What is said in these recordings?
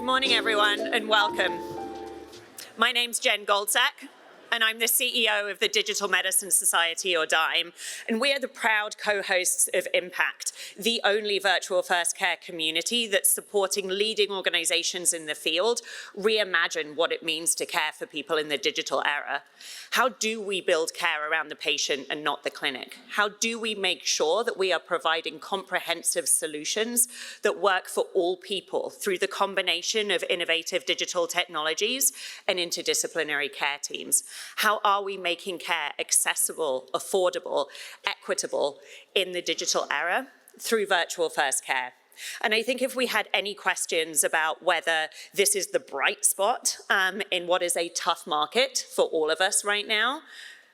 morning, everyone, and welcome. My name's Jen Goldsack, and I'm the CEO of the Digital Medicine Society, or DIME, and we are the proud co-hosts of Impact, the only virtual first care community that's supporting leading organizations in the field reimagine what it means to care for people in the digital era. How do we build care around the patient and not the clinic? How do we make sure that we are providing comprehensive solutions that work for all people through the combination of innovative digital technologies and interdisciplinary care teams? How are we making care accessible, affordable, equitable in the digital era through virtual first care? And I think if we had any questions about whether this is the bright spot in what is a tough market for all of us right now,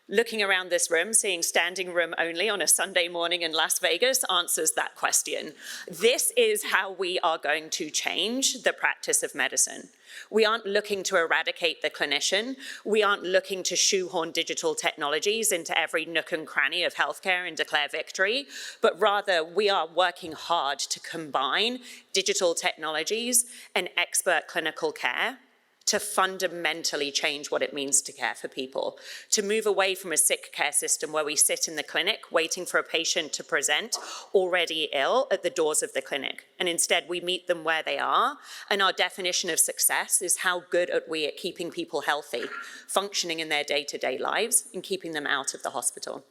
looking around this room, seeing standing room only on a Sunday morning in Las Vegas answers that question. This is how we are going to change the practice of medicine. We aren't looking to eradicate the clinician. We aren't looking to shoehorn digital technologies into every nook and cranny of healthcare and declare victory, but rather we are working hard to combine digital technologies and expert clinical care to fundamentally change what it means to care for people, to move away from a sick care system where we sit in the clinic waiting for a patient to present already ill at the doors of the clinic. And instead we meet them where they are. And our definition of success is how good are we at keeping people healthy, functioning in their day-to-day lives and keeping them out of the hospital.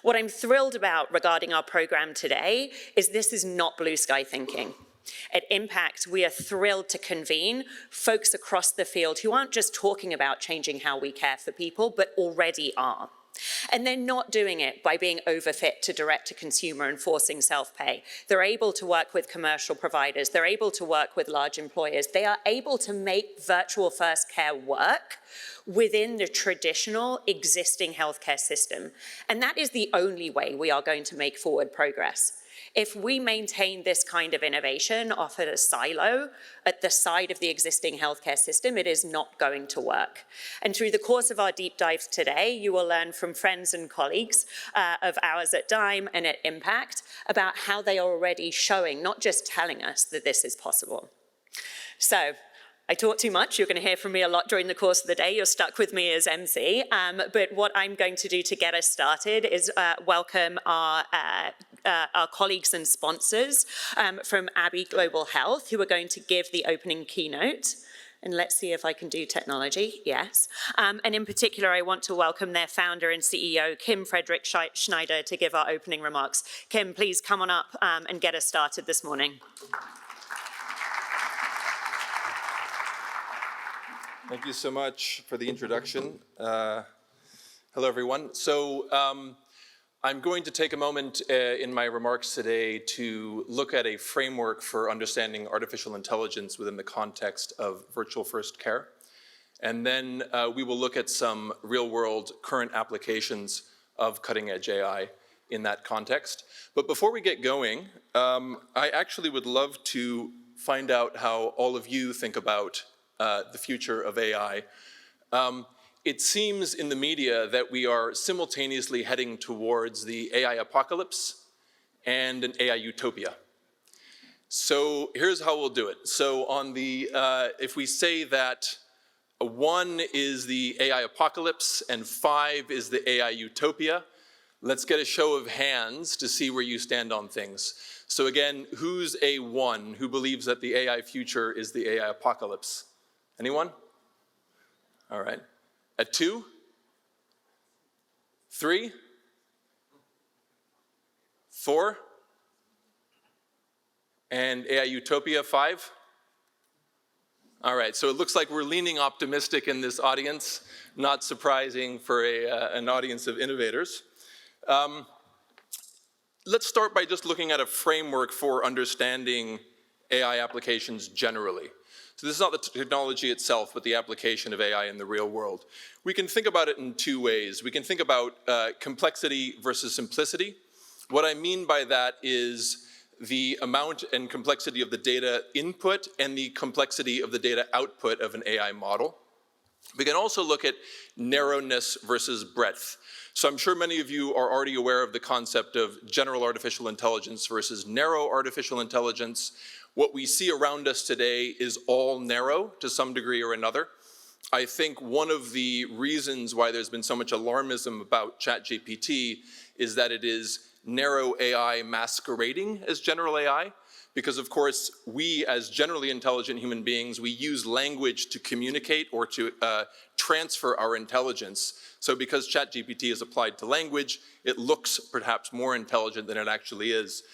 What I'm thrilled about regarding our program today is this is not blue sky thinking. At Impact, we are thrilled to convene folks across the field who aren't just talking about changing how we care for people, but already are. And they're not doing it by being overfit to direct-to-consumer and forcing self-pay. They're able to work with commercial providers. They're able to work with large employers. They are able to make virtual first care work within the traditional existing healthcare system. And that is the only way we are going to make forward progress. If we maintain this kind of innovation off at a silo at the side of the existing healthcare system, it is not going to work. And through the course of our deep dives today, you will learn from friends and colleagues of ours at DIME and at Impact about how they are already showing, not just telling us that this is possible. So, I talk too much. You're going to hear from me a lot during the course of the day. You're stuck with me as MC. But what I'm going to do to get us started is welcome our colleagues and sponsors from Abbey Global Health, who are going to give the opening keynote. And let's see if I can do technology, yes. And in particular, I want to welcome their founder and CEO, Kim Frederick Schneider, to give our opening remarks. Kim, please come on up and get us started this morning. Thank you so much for the introduction. Hello, everyone. So I'm going to take a moment in my remarks today to look at a framework for understanding artificial intelligence within the context of virtual first care. And then we will look at some real-world current applications of cutting-edge AI in that context. But before we get going, I actually would love to find out how all of you think about the future of AI. It seems in the media that we are simultaneously heading towards the AI apocalypse and an AI utopia. So here's how we'll do it. So on the, if we say that 1 is the AI apocalypse and 5 is the AI utopia, let's get a show of hands to see where you stand on things. So again, who's a 1 who believes that the AI future is the AI apocalypse? Anyone? All right. At 2? 3? 4? And AI Utopia 5? All right, so it looks like we're leaning optimistic in this audience, not surprising for an audience of innovators. Let's start by just looking at a framework for understanding AI applications generally. So this is not the technology itself, but the application of AI in the real world. We can think about it in 2 ways. We can think about complexity versus simplicity. What I mean by that is the amount and complexity of the data input and the complexity of the data output of an AI model. We can also look at narrowness versus breadth. So I'm sure many of you are already aware of the concept of general artificial intelligence versus narrow artificial intelligence. What we see around us today is all narrow to some degree or another. I think one of the reasons why there's been so much alarmism about ChatGPT is that it is narrow AI masquerading as general AI. Because of course, we as generally intelligent human beings, we use language to communicate or to transfer our intelligence. So because ChatGPT is applied to language, it looks perhaps more intelligent than it actually is.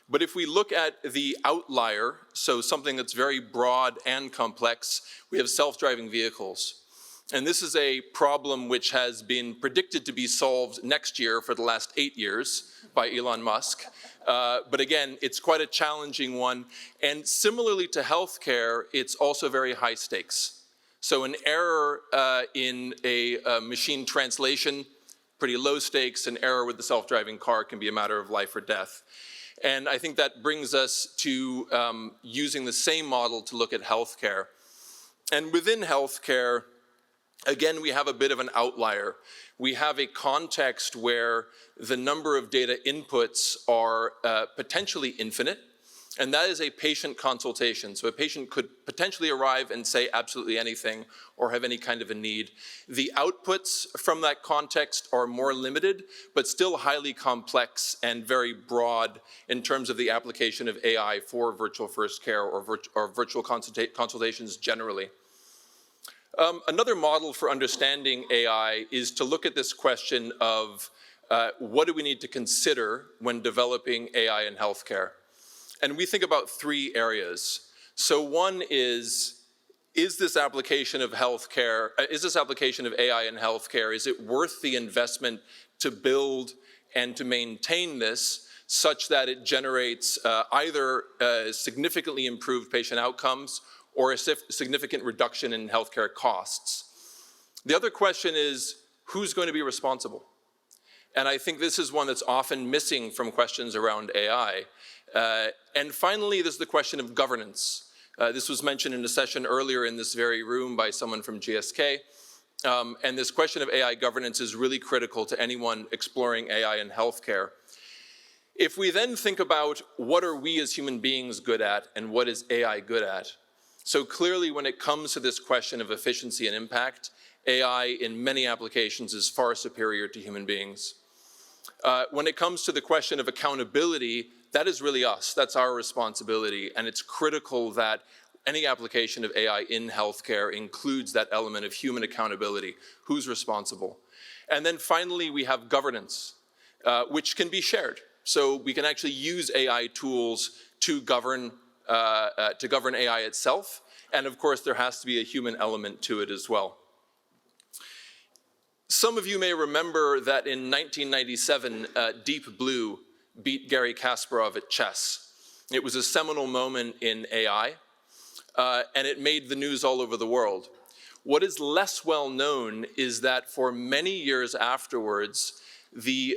But if we look at the outlier, so something that's very broad and complex, we have self-driving vehicles. And this is a problem which has been predicted to be solved next year for the last 8 years by Elon Musk. But again, it's quite a challenging one. And similarly to healthcare, it's also very high stakes. So an error in a machine translation, pretty low stakes. An error with the self-driving car can be a matter of life or death. And I think that brings us to using the same model to look at healthcare. And within healthcare, again, we have a bit of an outlier. We have a context where the number of data inputs are potentially infinite, and that is a patient consultation. So a patient could potentially arrive and say absolutely anything or have any kind of a need. The outputs from that context are more limited, but still highly complex and very broad in terms of the application of AI for virtual first care or virtual consultations generally. Another model for understanding AI is to look at this question of what do we need to consider when developing AI in healthcare? And we think about 3 areas. So one is this application of healthcare, is this application of AI in healthcare, is it worth the investment to build and to maintain this such that it generates either significantly improved patient outcomes or a significant reduction in healthcare costs? The other question is, who's going to be responsible? And I think this is one that's often missing from questions around AI. And finally, there's the question of governance. This was mentioned in a session earlier in this very room by someone from GSK. And this question of AI governance is really critical to anyone exploring AI in healthcare. If we then think about what are we as human beings good at and what is AI good at? So clearly, when it comes to this question of efficiency and impact, AI in many applications is far superior to human beings. When it comes to the question of accountability, that is really us. That's our responsibility. And it's critical that any application of AI in healthcare includes that element of human accountability. Who's responsible? And then finally, we have governance, which can be shared. So we can actually use AI tools to govern AI itself. And of course, there has to be a human element to it as well. Some of you may remember that in 1997, Deep Blue beat Garry Kasparov at chess. It was a seminal moment in AI, and it made the news all over the world. What is less well known is that for many years afterwards, the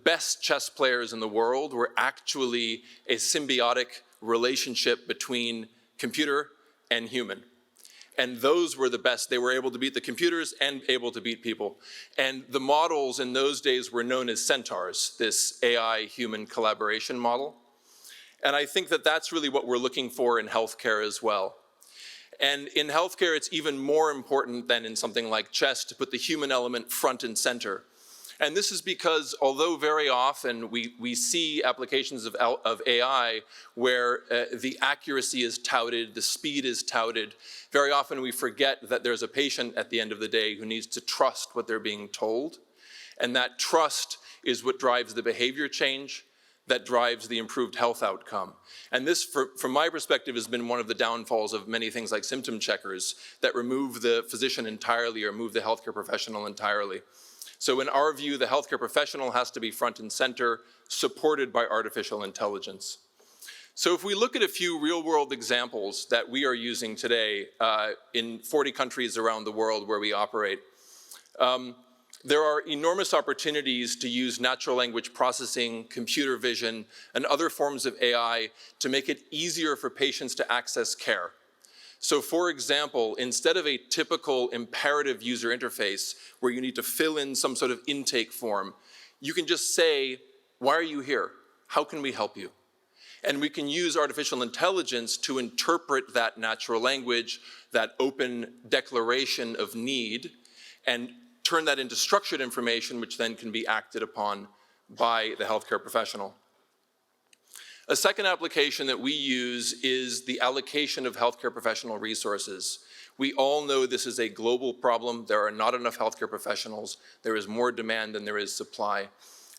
best chess players in the world were actually a symbiotic relationship between computer and human. And those were the best. They were able to beat the computers and able to beat people. And the models in those days were known as centaurs, this AI-human collaboration model. And I think that that's really what we're looking for in healthcare as well. And in healthcare, it's even more important than in something like chess to put the human element front and center. And this is because although very often we see applications of AI where the accuracy is touted, the speed is touted, very often we forget that there's a patient at the end of the day who needs to trust what they're being told. And that trust is what drives the behavior change, that drives the improved health outcome. And this, from my perspective, has been one of the downfalls of many things like symptom checkers that remove the physician entirely or remove the healthcare professional entirely. So in our view, the healthcare professional has to be front and center, supported by artificial intelligence. So if we look at a few real-world examples that we are using today in 40 countries around the world where we operate, there are enormous opportunities to use natural language processing, computer vision, and other forms of AI to make it easier for patients to access care. So for example, instead of a typical imperative user interface where you need to fill in some sort of intake form, you can just say, why are you here? How can we help you? And we can use artificial intelligence to interpret that natural language, that open declaration of need, and turn that into structured information, which then can be acted upon by the healthcare professional. A second application that we use is the allocation of healthcare professional resources. We all know this is a global problem. There are not enough healthcare professionals. There is more demand than there is supply.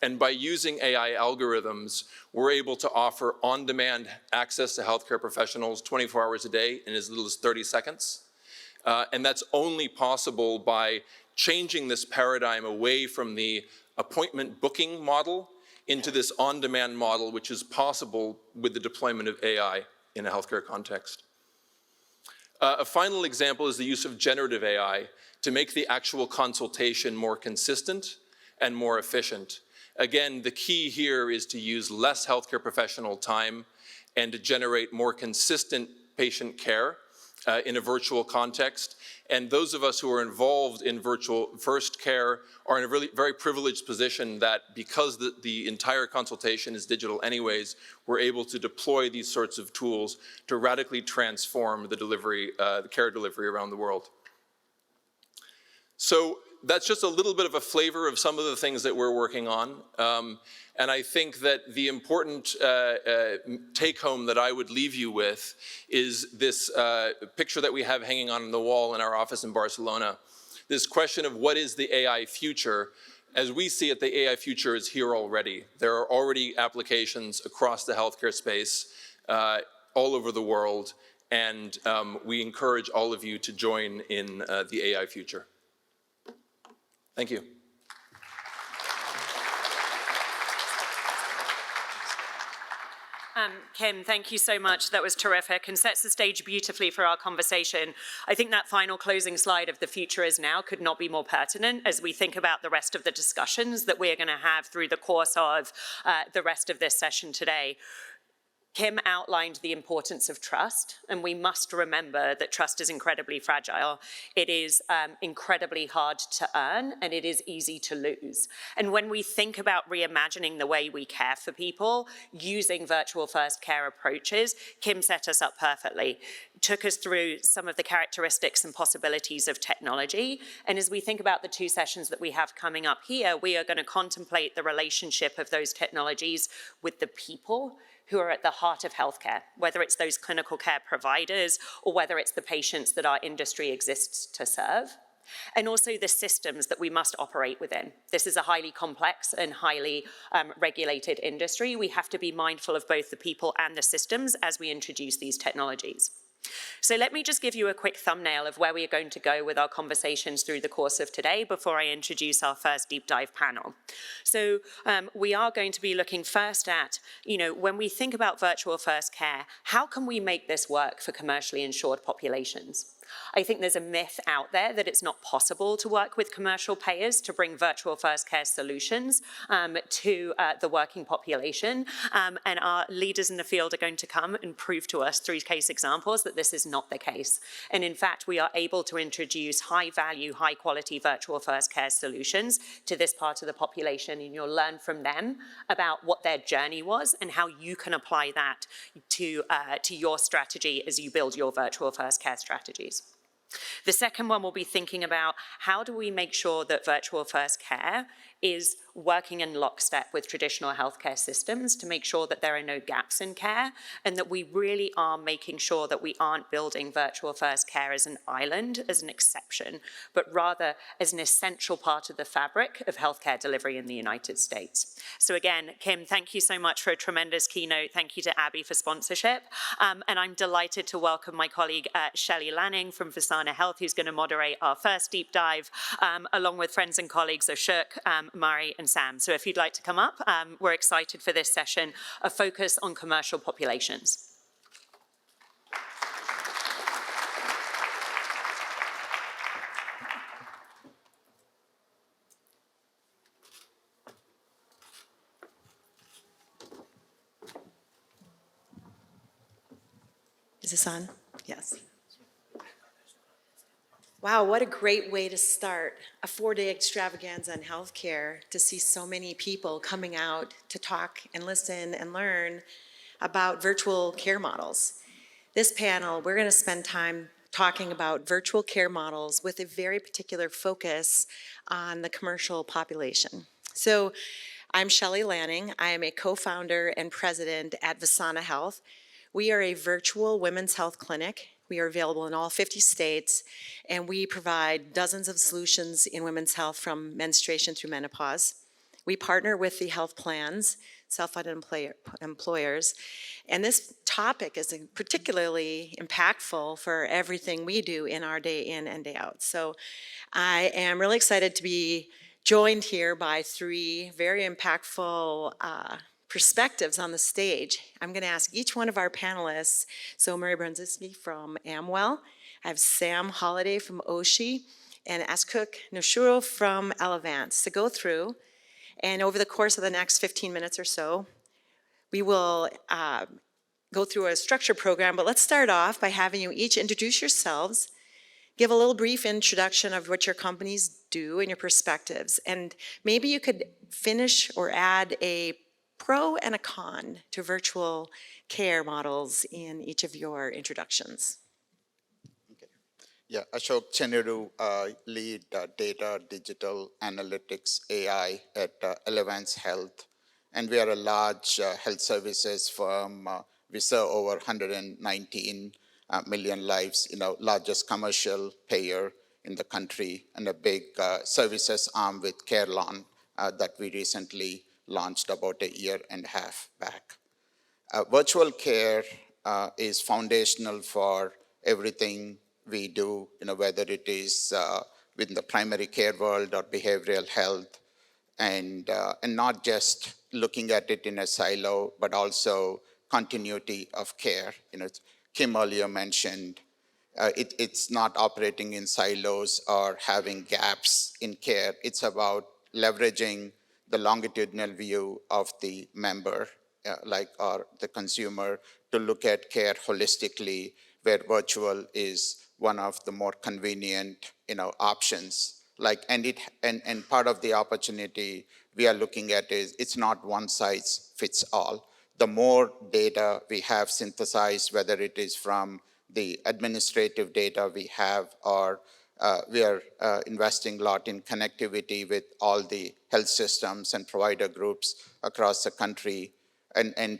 And by using AI algorithms, we're able to offer on-demand access to healthcare professionals 24 hours a day in as little as 30 seconds. And that's only possible by changing this paradigm away from the appointment booking model into this on-demand model, which is possible with the deployment of AI in a healthcare context. A final example is the use of generative AI to make the actual consultation more consistent and more efficient. Again, the key here is to use less healthcare professional time and to generate more consistent patient care in a virtual context. And those of us who are involved in virtual first care are in a really very privileged position that because the entire consultation is digital anyways, we're able to deploy these sorts of tools to radically transform the delivery, the care delivery around the world. So that's just a little bit of a flavor of some of the things that we're working on. And I think that the important take-home that I would leave you with is this picture that we have hanging on the wall in our office in Barcelona. This question of what is the AI future? As we see it, the AI future is here already. There are already applications across the healthcare space all over the world, and we encourage all of you to join in the AI future. Thank you. Kim, thank you so much. That was terrific and sets the stage beautifully for our conversation. I think that final closing slide of the future is now could not be more pertinent as we think about the rest of the discussions that we're going to have through the course of the rest of this session today. Kim outlined the importance of trust, and we must remember that trust is incredibly fragile. It is incredibly hard to earn, and it is easy to lose. And when we think about reimagining the way we care for people, using virtual first care approaches, Kim set us up perfectly, took us through some of the characteristics and possibilities of technology. And as we think about the two sessions that we have coming up here, we are going to contemplate the relationship of those technologies with the people who are at the heart of healthcare, whether it's those clinical care providers or whether it's the patients that our industry exists to serve, and also the systems that we must operate within. This is a highly complex and highly regulated industry. We have to be mindful of both the people and the systems as we introduce these technologies. So let me just give you a quick thumbnail of where we are going to go with our conversations through the course of today before I introduce our first deep dive panel. So we are going to be looking first at, when we think about virtual first care, how can we make this work for commercially insured populations? I think there's a myth out there that it's not possible to work with commercial payers to bring virtual first care solutions to the working population. And our leaders in the field are going to come and prove to us through case examples that this is not the case. And in fact, we are able to introduce high value, high quality virtual first care solutions to this part of the population. And you'll learn from them about what their journey was and how you can apply that to your strategy as you build your virtual first care strategies. The second one, we'll be thinking about how do we make sure that virtual first care is working in lockstep with traditional healthcare systems to make sure that there are no gaps in care and that we really are making sure that we aren't building virtual first care as an island, as an exception, but rather as an essential part of the fabric of healthcare delivery in the United States. So again, Kim, thank you so much for a tremendous keynote. Thank you to Abby for sponsorship. And I'm delighted to welcome my colleague Shelley Lanning from Visana Health, who's going to moderate our first deep dive, along with friends and colleagues of Shuk, Murray and Sam. So if you'd like to come up, we're excited for this session, a focus on commercial populations. Is this on? Yes. Wow, what a great way to start a 4-day extravaganza in healthcare, to see so many people coming out to talk and listen and learn. about virtual care models. This panel, we're going to spend time talking about virtual care models with a very particular focus on the commercial population. So I'm Shelley Lanning. I am a co-founder and president at Visana Health. We are a virtual women's health clinic. We are available in all 50 states, and we provide dozens of solutions in women's health from menstruation through menopause. We partner with the health plans, self-funded employers, and this topic is particularly impactful for everything we do in our day in and day out. So I am really excited to be joined here by three very impactful perspectives on the stage. I'm going to ask each one of our panelists, so Mary Brunzinski from Amwell, I have Sam Holliday from Oshi, and Askuk Nushuro from Elevance to go through. And over the course of the next 15 minutes or so, we will go through a structured program, but let's start off by having you each introduce yourselves, give a little brief introduction of what your companies do and your perspectives. And maybe you could finish or add a pro and a con to virtual care models in each of your introductions. Yeah, Ashok Cheneru, lead data, digital analytics, AI at Elevance Health. And we are a large health services firm. We serve over 119 million lives, largest commercial payer in the country, and a big services arm with CareLawn that we recently launched about a year and a half back. Virtual care is foundational for everything we do, whether it is within the primary care world or behavioral health, and not just looking at it in a silo, but also continuity of care. Kim earlier mentioned, it's not operating in silos or having gaps in care. It's about leveraging the longitudinal view of the member, or the consumer, to look at care holistically, where virtual is one of the more convenient, options. And part of the opportunity we are looking at is it's not one size fits all. The more data we have synthesized, whether it is from the administrative data we have, or we are investing a lot in connectivity with all the health systems and provider groups across the country, and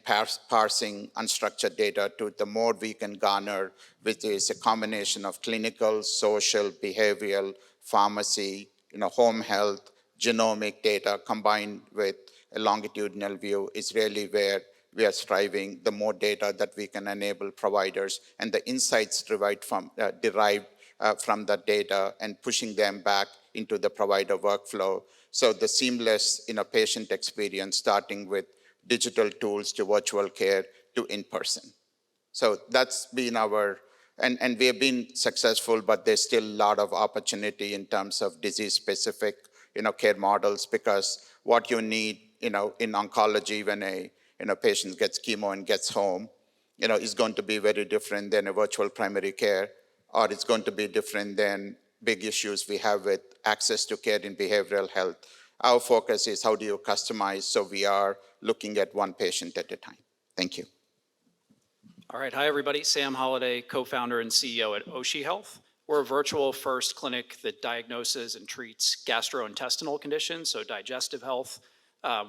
parsing unstructured data to the more we can garner, which is a combination of clinical, social, behavioral, pharmacy, home health, genomic data combined with a longitudinal view, is really where we are striving. The more data that we can enable providers and the insights derived from that data, and pushing them back into the provider workflow. So the seamless patient experience, starting with digital tools to virtual care to in-person. So that's been and we have been successful, but there's still a lot of opportunity in terms of disease-specific, care models, because what you need, in oncology when a patient gets chemo and gets home, is going to be very different than a virtual primary care, or it's going to be different than big issues we have with access to care in behavioral health. Our focus is how do you customize, so we are looking at one patient at a time. Thank you. All right, hi everybody. Sam Holliday, co-founder and CEO at Oshi Health. We're a virtual first clinic that diagnoses and treats gastrointestinal conditions, so digestive health.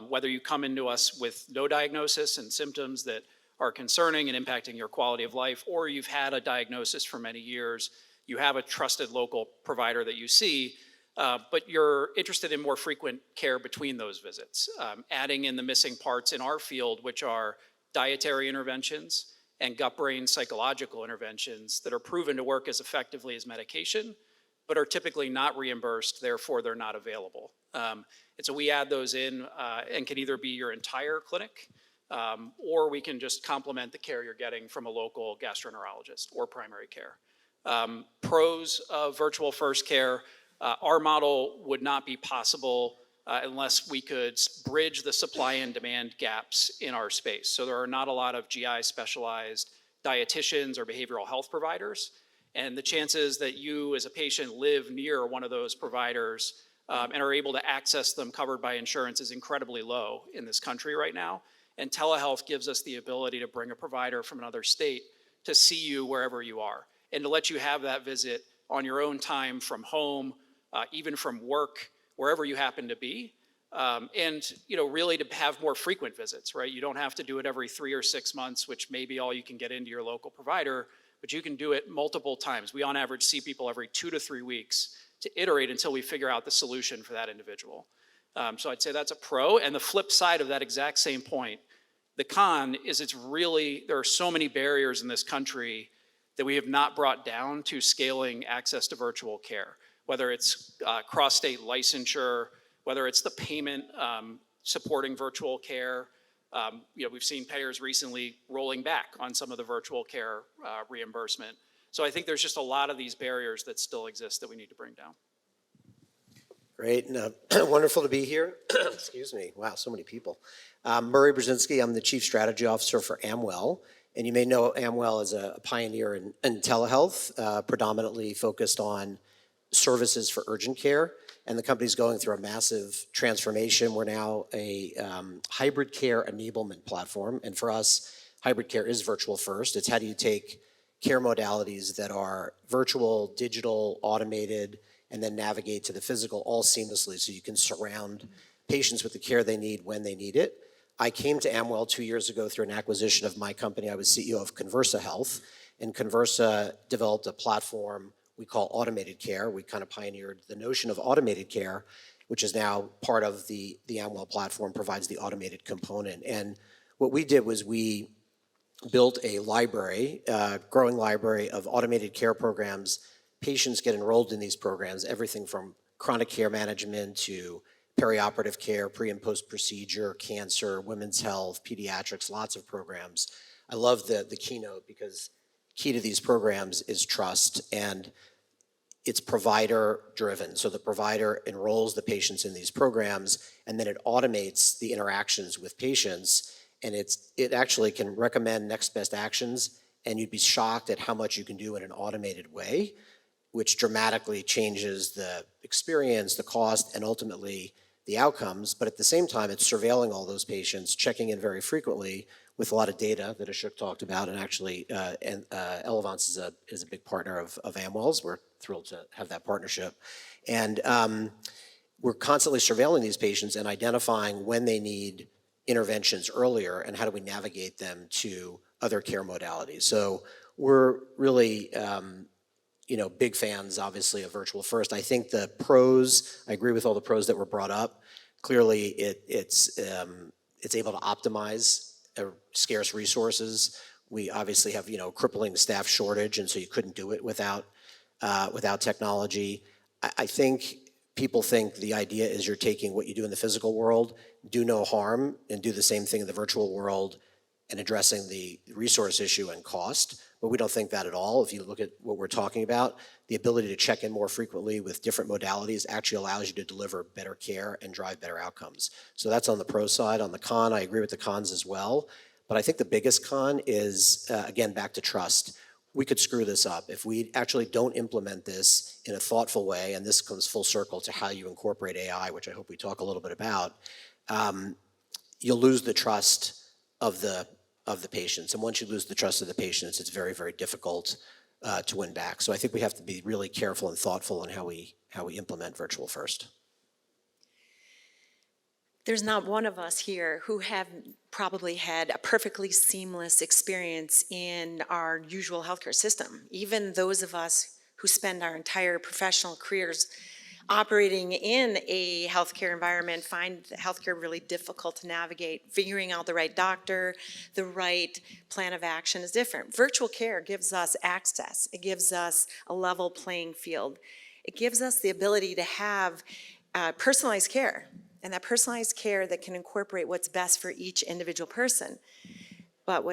Whether you come into us with no diagnosis and symptoms that are concerning and impacting your quality of life, or you've had a diagnosis for many years, you have a trusted local provider that you see, but you're interested in more frequent care between those visits, adding in the missing parts in our field, which are dietary interventions and gut-brain psychological interventions that are proven to work as effectively as medication, but are typically not reimbursed, therefore they're not available. And so we add those in and can either be your entire clinic, or we can just complement the care you're getting from a local gastroenterologist or primary care. Pros of virtual first care, our model would not be possible unless we could bridge the supply and demand gaps in our space. So there are not a lot of GI specialized dietitians or behavioral health providers. And the chances that you as a patient live near one of those providers and are able to access them covered by insurance is incredibly low in this country right now. And telehealth gives us the ability to bring a provider from another state to see you wherever you are and to let you have that visit on your own time from home, even from work, wherever you happen to be. And really to have more frequent visits, right? You don't have to do it every 3 or 6 months, which may be all you can get into your local provider, but you can do it multiple times. We on average see people every 2 to 3 weeks to iterate until we figure out the solution for that individual. So I'd say that's a pro. And the flip side of that exact same point, the con is there are so many barriers in this country that we have not brought down to scaling access to virtual care, whether it's cross-state licensure, whether it's the payment supporting virtual care. We've seen payers recently rolling back on some of the virtual care reimbursement. So I think there's just a lot of these barriers that still exist that we need to bring down. Great, and wonderful to be here. Excuse me. Wow, so many people. Murray Brzezinski, I'm the Chief Strategy Officer for Amwell. And you may know Amwell as a pioneer in telehealth, predominantly focused on services for urgent care. And the company's going through a massive transformation. We're now a hybrid care enablement platform. And for us, hybrid care is virtual first. It's how do you take care modalities that are virtual, digital, automated, and then navigate to the physical all seamlessly so you can surround patients with the care they need when they need it. I came to Amwell 2 years ago through an acquisition of my company. I was CEO of Conversa Health, and Conversa developed a platform we call automated care. We kind of pioneered the notion of automated care, which is now part of the Amwell platform, provides the automated component. And what we did was we built a library, growing library of automated care programs. Patients get enrolled in these programs, everything from chronic care management to perioperative care, pre and post procedure, cancer, women's health, pediatrics, lots of programs. I love the keynote because key to these programs is trust, and it's provider driven. So the provider enrolls the patients in these programs, and then it automates the interactions with patients, and it actually can recommend next best actions, and you'd be shocked at how much you can do in an automated way, which dramatically changes the experience, the cost, and ultimately the outcomes. But at the same time, it's surveilling all those patients, checking in very frequently with a lot of data that Ashok talked about. And actually, Elevance is a big partner of Amwell's. We're thrilled to have that partnership. And we're constantly surveilling these patients and identifying when they need interventions earlier and how do we navigate them to other care modalities. So we're really big fans, obviously, of virtual first. I think the pros, I agree with all the pros that were brought up. Clearly, it's able to optimize scarce resources. We obviously have, crippling staff shortage, and so you couldn't do it without technology. I think people think the idea is you're taking what you do in the physical world, do no harm, and do the same thing in the virtual world and addressing the resource issue and cost. But we don't think that at all. If you look at what we're talking about, the ability to check in more frequently with different modalities actually allows you to deliver better care and drive better outcomes. So that's on the pro side. On the con, I agree with the cons as well. But I think the biggest con is, again, back to trust. We could screw this up. If we actually don't implement this in a thoughtful way, and this comes full circle to how you incorporate AI, which I hope we talk a little bit about, you'll lose the trust of the patients. And once you lose the trust of the patients, it's very, very difficult to win back. So I think we have to be really careful and thoughtful in how we implement virtual first. There's not one of us here who have probably had a perfectly seamless experience in our usual healthcare system. Even those of us who spend our entire professional careers operating in a healthcare environment find healthcare really difficult to navigate. Figuring out the right doctor, the right plan of action is different. Virtual care gives us access. It gives us a level playing field. It gives us the ability to have personalized care, and that personalized care that can incorporate what's best for each individual person. But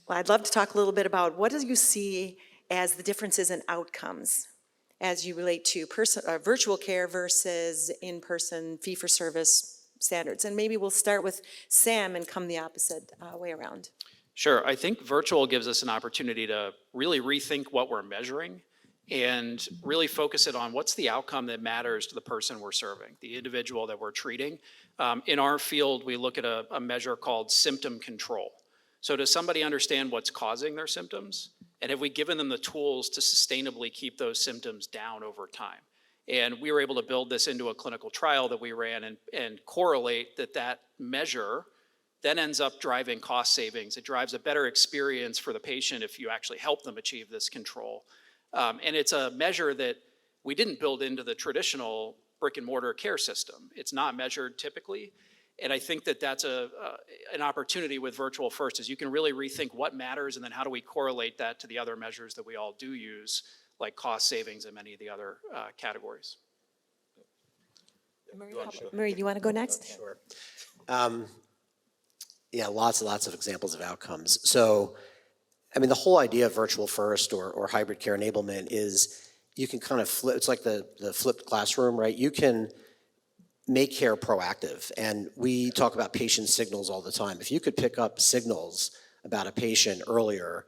I'd love to talk a little bit about what do you see as the differences in outcomes as you relate to virtual care versus in-person fee-for-service standards. And maybe we'll start with Sam and come the opposite way around. Sure. I think virtual gives us an opportunity to really rethink what we're measuring and really focus it on what's the outcome that matters to the person we're serving, the individual that we're treating. In our field, we look at a measure called symptom control. So does somebody understand what's causing their symptoms? And have we given them the tools to sustainably keep those symptoms down over time? And we were able to build this into a clinical trial that we ran and correlate that measure then ends up driving cost savings. It drives a better experience for the patient if you actually help them achieve this control. And it's a measure that we didn't build into the traditional brick and mortar care system. It's not measured typically. And I think that that's an opportunity with Virtual First, is you can really rethink what matters and then how do we correlate that to the other measures that we all do use, like cost savings and many of the other categories. Murray, you want to go next? Sure. Yeah, lots and lots of examples of outcomes. So, I mean, the whole idea of virtual first or hybrid care enablement is you can kind of flip, it's like the flipped classroom, right? You can make care proactive. And we talk about patient signals all the time. If you could pick up signals about a patient earlier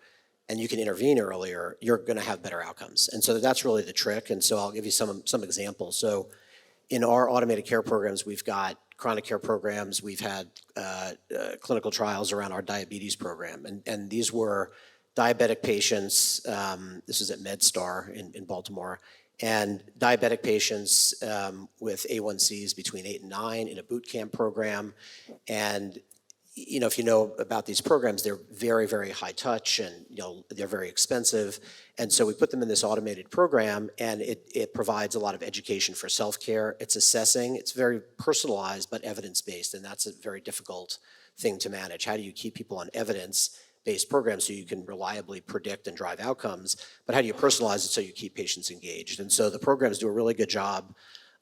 and you can intervene earlier, you're going to have better outcomes. And so that's really the trick. And so I'll give you some examples. So in our automated care programs, we've got chronic care programs. We've had clinical trials around our diabetes program. And these were diabetic patients. This is at MedStar in Baltimore. And diabetic patients with A1Cs between 8 and 9 in a boot camp program. And you know, if you know about these programs, they're very, very high touch, and you know, they're very expensive. And so we put them in this automated program, and it provides a lot of education for self-care. It's assessing, it's very personalized, but evidence-based, and that's a very difficult thing to manage. How do you keep people on evidence-based programs so you can reliably predict and drive outcomes, but how do you personalize it so you keep patients engaged? And so the programs do a really good job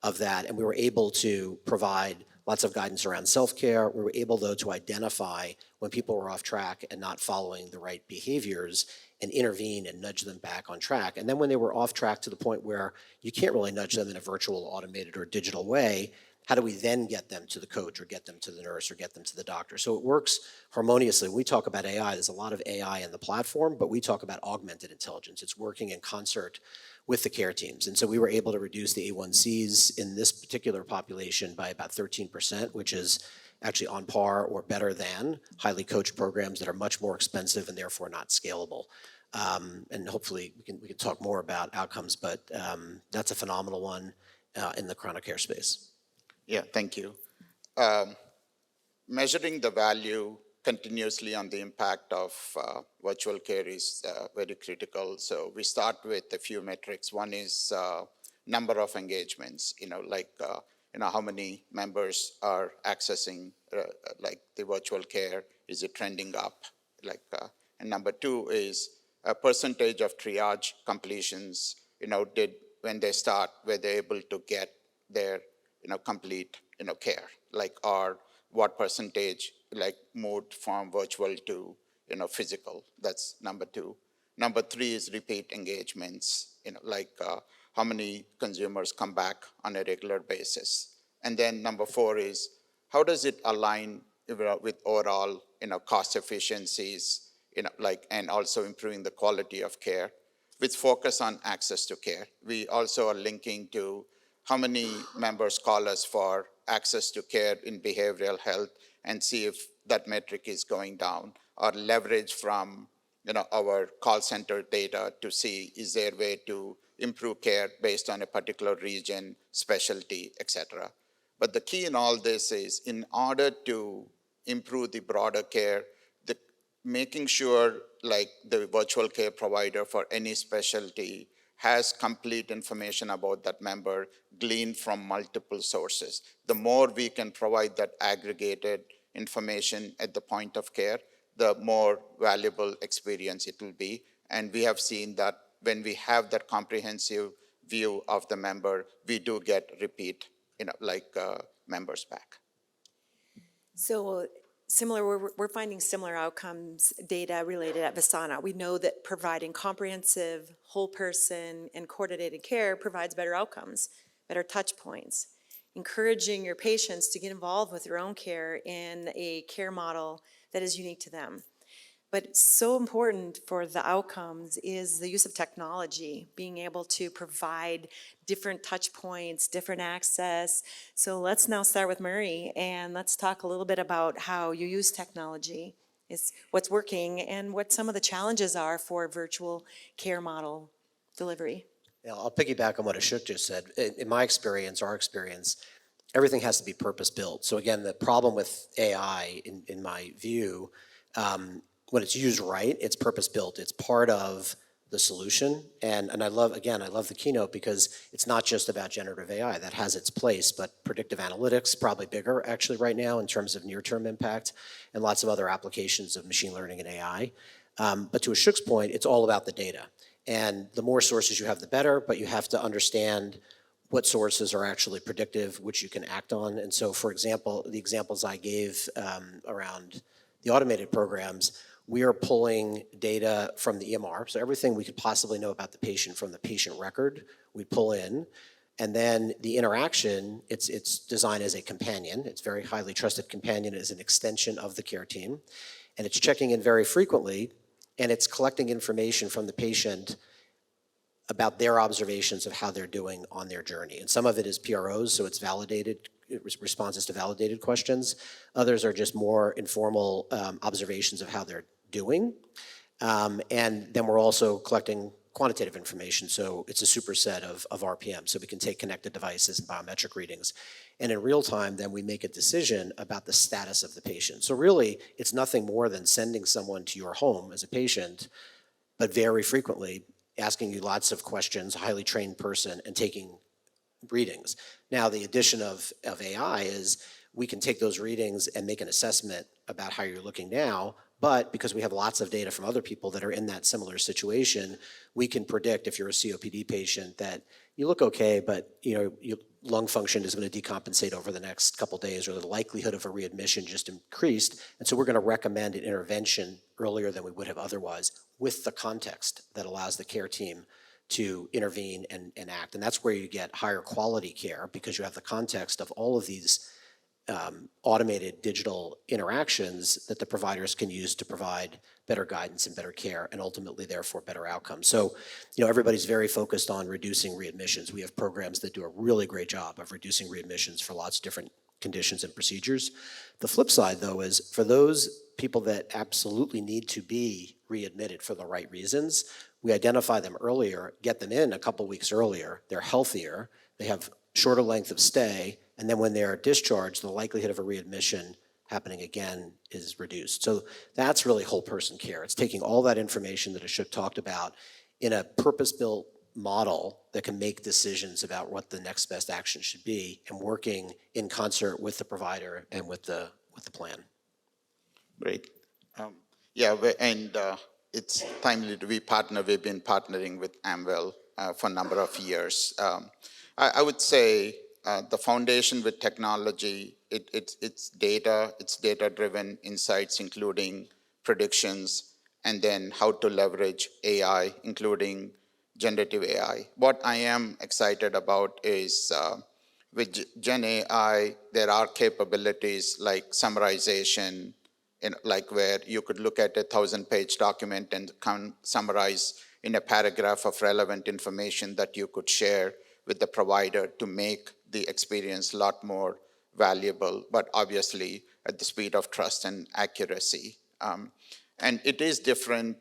of that, and we were able to provide lots of guidance around self-care. We were able, though, to identify when people were off track and not following the right behaviors and intervene and nudge them back on track. And then when they were off track to the point where you can't really nudge them in a virtual, automated, or digital way, how do we then get them to the coach or get them to the nurse or get them to the doctor? So it works harmoniously. When we talk about AI, there's a lot of AI in the platform, but we talk about augmented intelligence. It's working in concert with the care teams. And so we were able to reduce the A1Cs in this particular population by about 13%, which is actually on par or better than highly coached programs that are much more expensive and therefore not scalable. And hopefully we can talk more about outcomes, but that's a phenomenal one in the chronic care space. Yeah, thank you. Measuring the value continuously on the impact of virtual care is very critical. So we start with a few metrics. One is number of engagements, how many members are accessing like the virtual care, is it trending up? And number two is a percentage of triage completions, when they start, were they able to get their, complete, care, or what percentage moved from virtual to physical. That's number two. Number three is repeat engagements, how many consumers come back on a regular basis. And then number four is how does it align with overall cost efficiencies, and also improving the quality of care with focus on access to care. We also are linking to how many members call us for access to care in behavioral health and see if that metric is going down, or leverage from our call center data to see is there a way to improve care based on a particular region, specialty, etc. But the key in all this is, in order to improve the broader care, making sure the virtual care provider for any specialty has complete information about that member gleaned from multiple sources. The more we can provide that aggregated information at the point of care, the more valuable experience it will be. And we have seen that when we have that comprehensive view of the member, we do get repeat, members back. So similar, we're finding similar outcomes data related at Visana. We know that providing comprehensive, whole person, and coordinated care provides better outcomes, better touch points. Encouraging your patients to get involved with their own care in a care model that is unique to them. But so important for the outcomes is the use of technology, being able to provide different touch points, different access. So let's now start with Murray, and let's talk a little bit about how you use technology, is what's working, and what some of the challenges are for virtual care model delivery. Yeah, I'll piggyback on what Ashok just said. In my experience, our experience, everything has to be purpose-built. So again, the problem with AI, in my view, when it's used right, it's purpose-built. It's part of the solution. And I love the keynote because it's not just about generative AI. That has its place, but predictive analytics, probably bigger actually right now in terms of near-term impact, and lots of other applications of machine learning and AI. But to Ashok's point, it's all about the data. And the more sources you have, the better, but you have to understand what sources are actually predictive, which you can act on. And so, for example, the examples I gave around the automated programs, we are pulling data from the EMR. So everything we could possibly know about the patient from the patient record, we pull in. And then the interaction, it's designed as a companion. It's very highly trusted companion. It is an extension of the care team. And it's checking in very frequently, and it's collecting information from the patient about their observations of how they're doing on their journey. And some of it is PROs, so it's validated, responses to validated questions. Others are just more informal observations of how they're doing. And then we're also collecting quantitative information, so it's a superset of RPM, so we can take connected devices and biometric readings. And in real time, then we make a decision about the status of the patient. So really, it's nothing more than sending someone to your home as a patient, but very frequently asking you lots of questions, a highly trained person, and taking readings. Now, the addition of AI is we can take those readings and make an assessment about how you're looking now, but because we have lots of data from other people that are in that similar situation, we can predict if you're a COPD patient that you look okay, but your lung function is going to decompensate over the next couple days, or the likelihood of a readmission just increased, and so we're going to recommend an intervention earlier than we would have otherwise with the context that allows the care team to intervene and act. And that's where you get higher quality care, because you have the context of all of these automated digital interactions that the providers can use to provide better guidance and better care, and ultimately, therefore, better outcomes. So, everybody's very focused on reducing readmissions. We have programs that do a really great job of reducing readmissions for lots of different conditions and procedures. The flip side, though, is for those people that absolutely need to be readmitted for the right reasons, we identify them earlier, get them in a couple weeks earlier, they're healthier, they have shorter length of stay, and then when they're discharged, the likelihood of a readmission happening again is reduced. So that's really whole person care. It's taking all that information that Ashok talked about in a purpose-built model that can make decisions about what the next best action should be, and working in concert with the provider and with the plan. Great. It's timely to be partner. We've been partnering with Amwell for a number of years. I would say the foundation with technology, it's data-driven insights, including predictions, and then how to leverage AI, including generative AI. What I am excited about is with Gen AI, there are capabilities like summarization, like where you could look at a 1,000-page document and summarize in a paragraph of relevant information that you could share with the provider to make the experience a lot more valuable, but obviously at the speed of trust and accuracy. And it is different,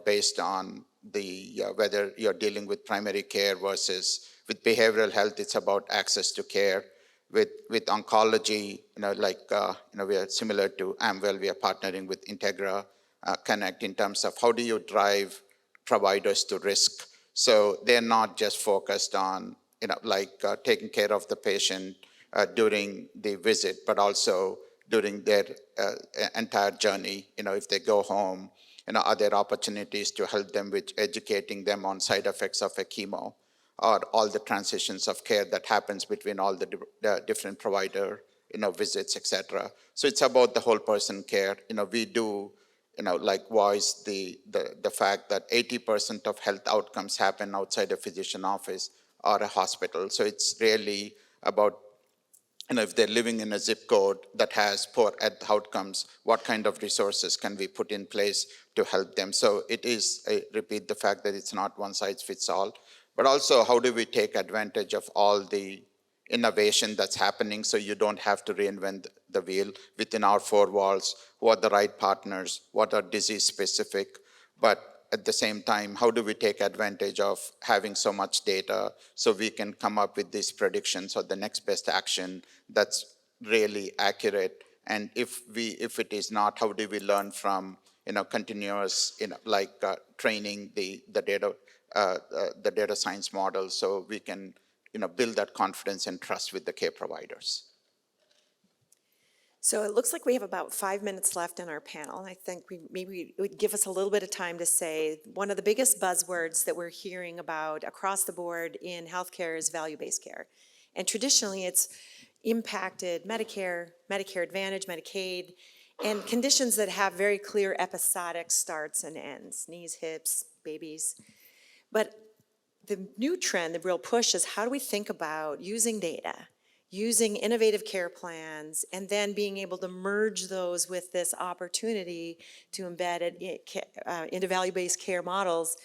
based on the whether you're dealing with primary care versus with behavioral health. It's about access to care. With oncology, we are similar to Amwell. We are partnering with Integra Connect in terms of how do you drive providers to risk. So they're not just focused on taking care of the patient during the visit, but also during their entire journey. If they go home, are there opportunities to help them with educating them on side effects of a chemo, or all the transitions of care that happens between all the different provider, visits, etc. So it's about the whole person care. We do, voice the fact that 80% of health outcomes happen outside a physician office or a hospital. So it's really about if they're living in a zip code that has poor outcomes, what kind of resources can we put in place to help them? So it is, I repeat, the fact that it's not one size fits all, but also how do we take advantage of all the innovation that's happening so you don't have to reinvent the wheel within our four walls? Who are the right partners? What are disease specific? But at the same time, how do we take advantage of having so much data so we can come up with these predictions or the next best action that's really accurate? And if it is not, how do we learn from continuous training the data science model so we can build that confidence and trust with the care providers? So it looks like we have about 5 minutes left in our panel, and I think maybe it would give us a little bit of time to say one of the biggest buzzwords that we're hearing about across the board in healthcare is value-based care. And traditionally, it's impacted Medicare, Medicare Advantage, Medicaid, and conditions that have very clear episodic starts and ends, knees, hips, babies. But the new trend, the real push, is how do we think about using data, using innovative care plans, and then being able to merge those with this opportunity to embed it into value-based care models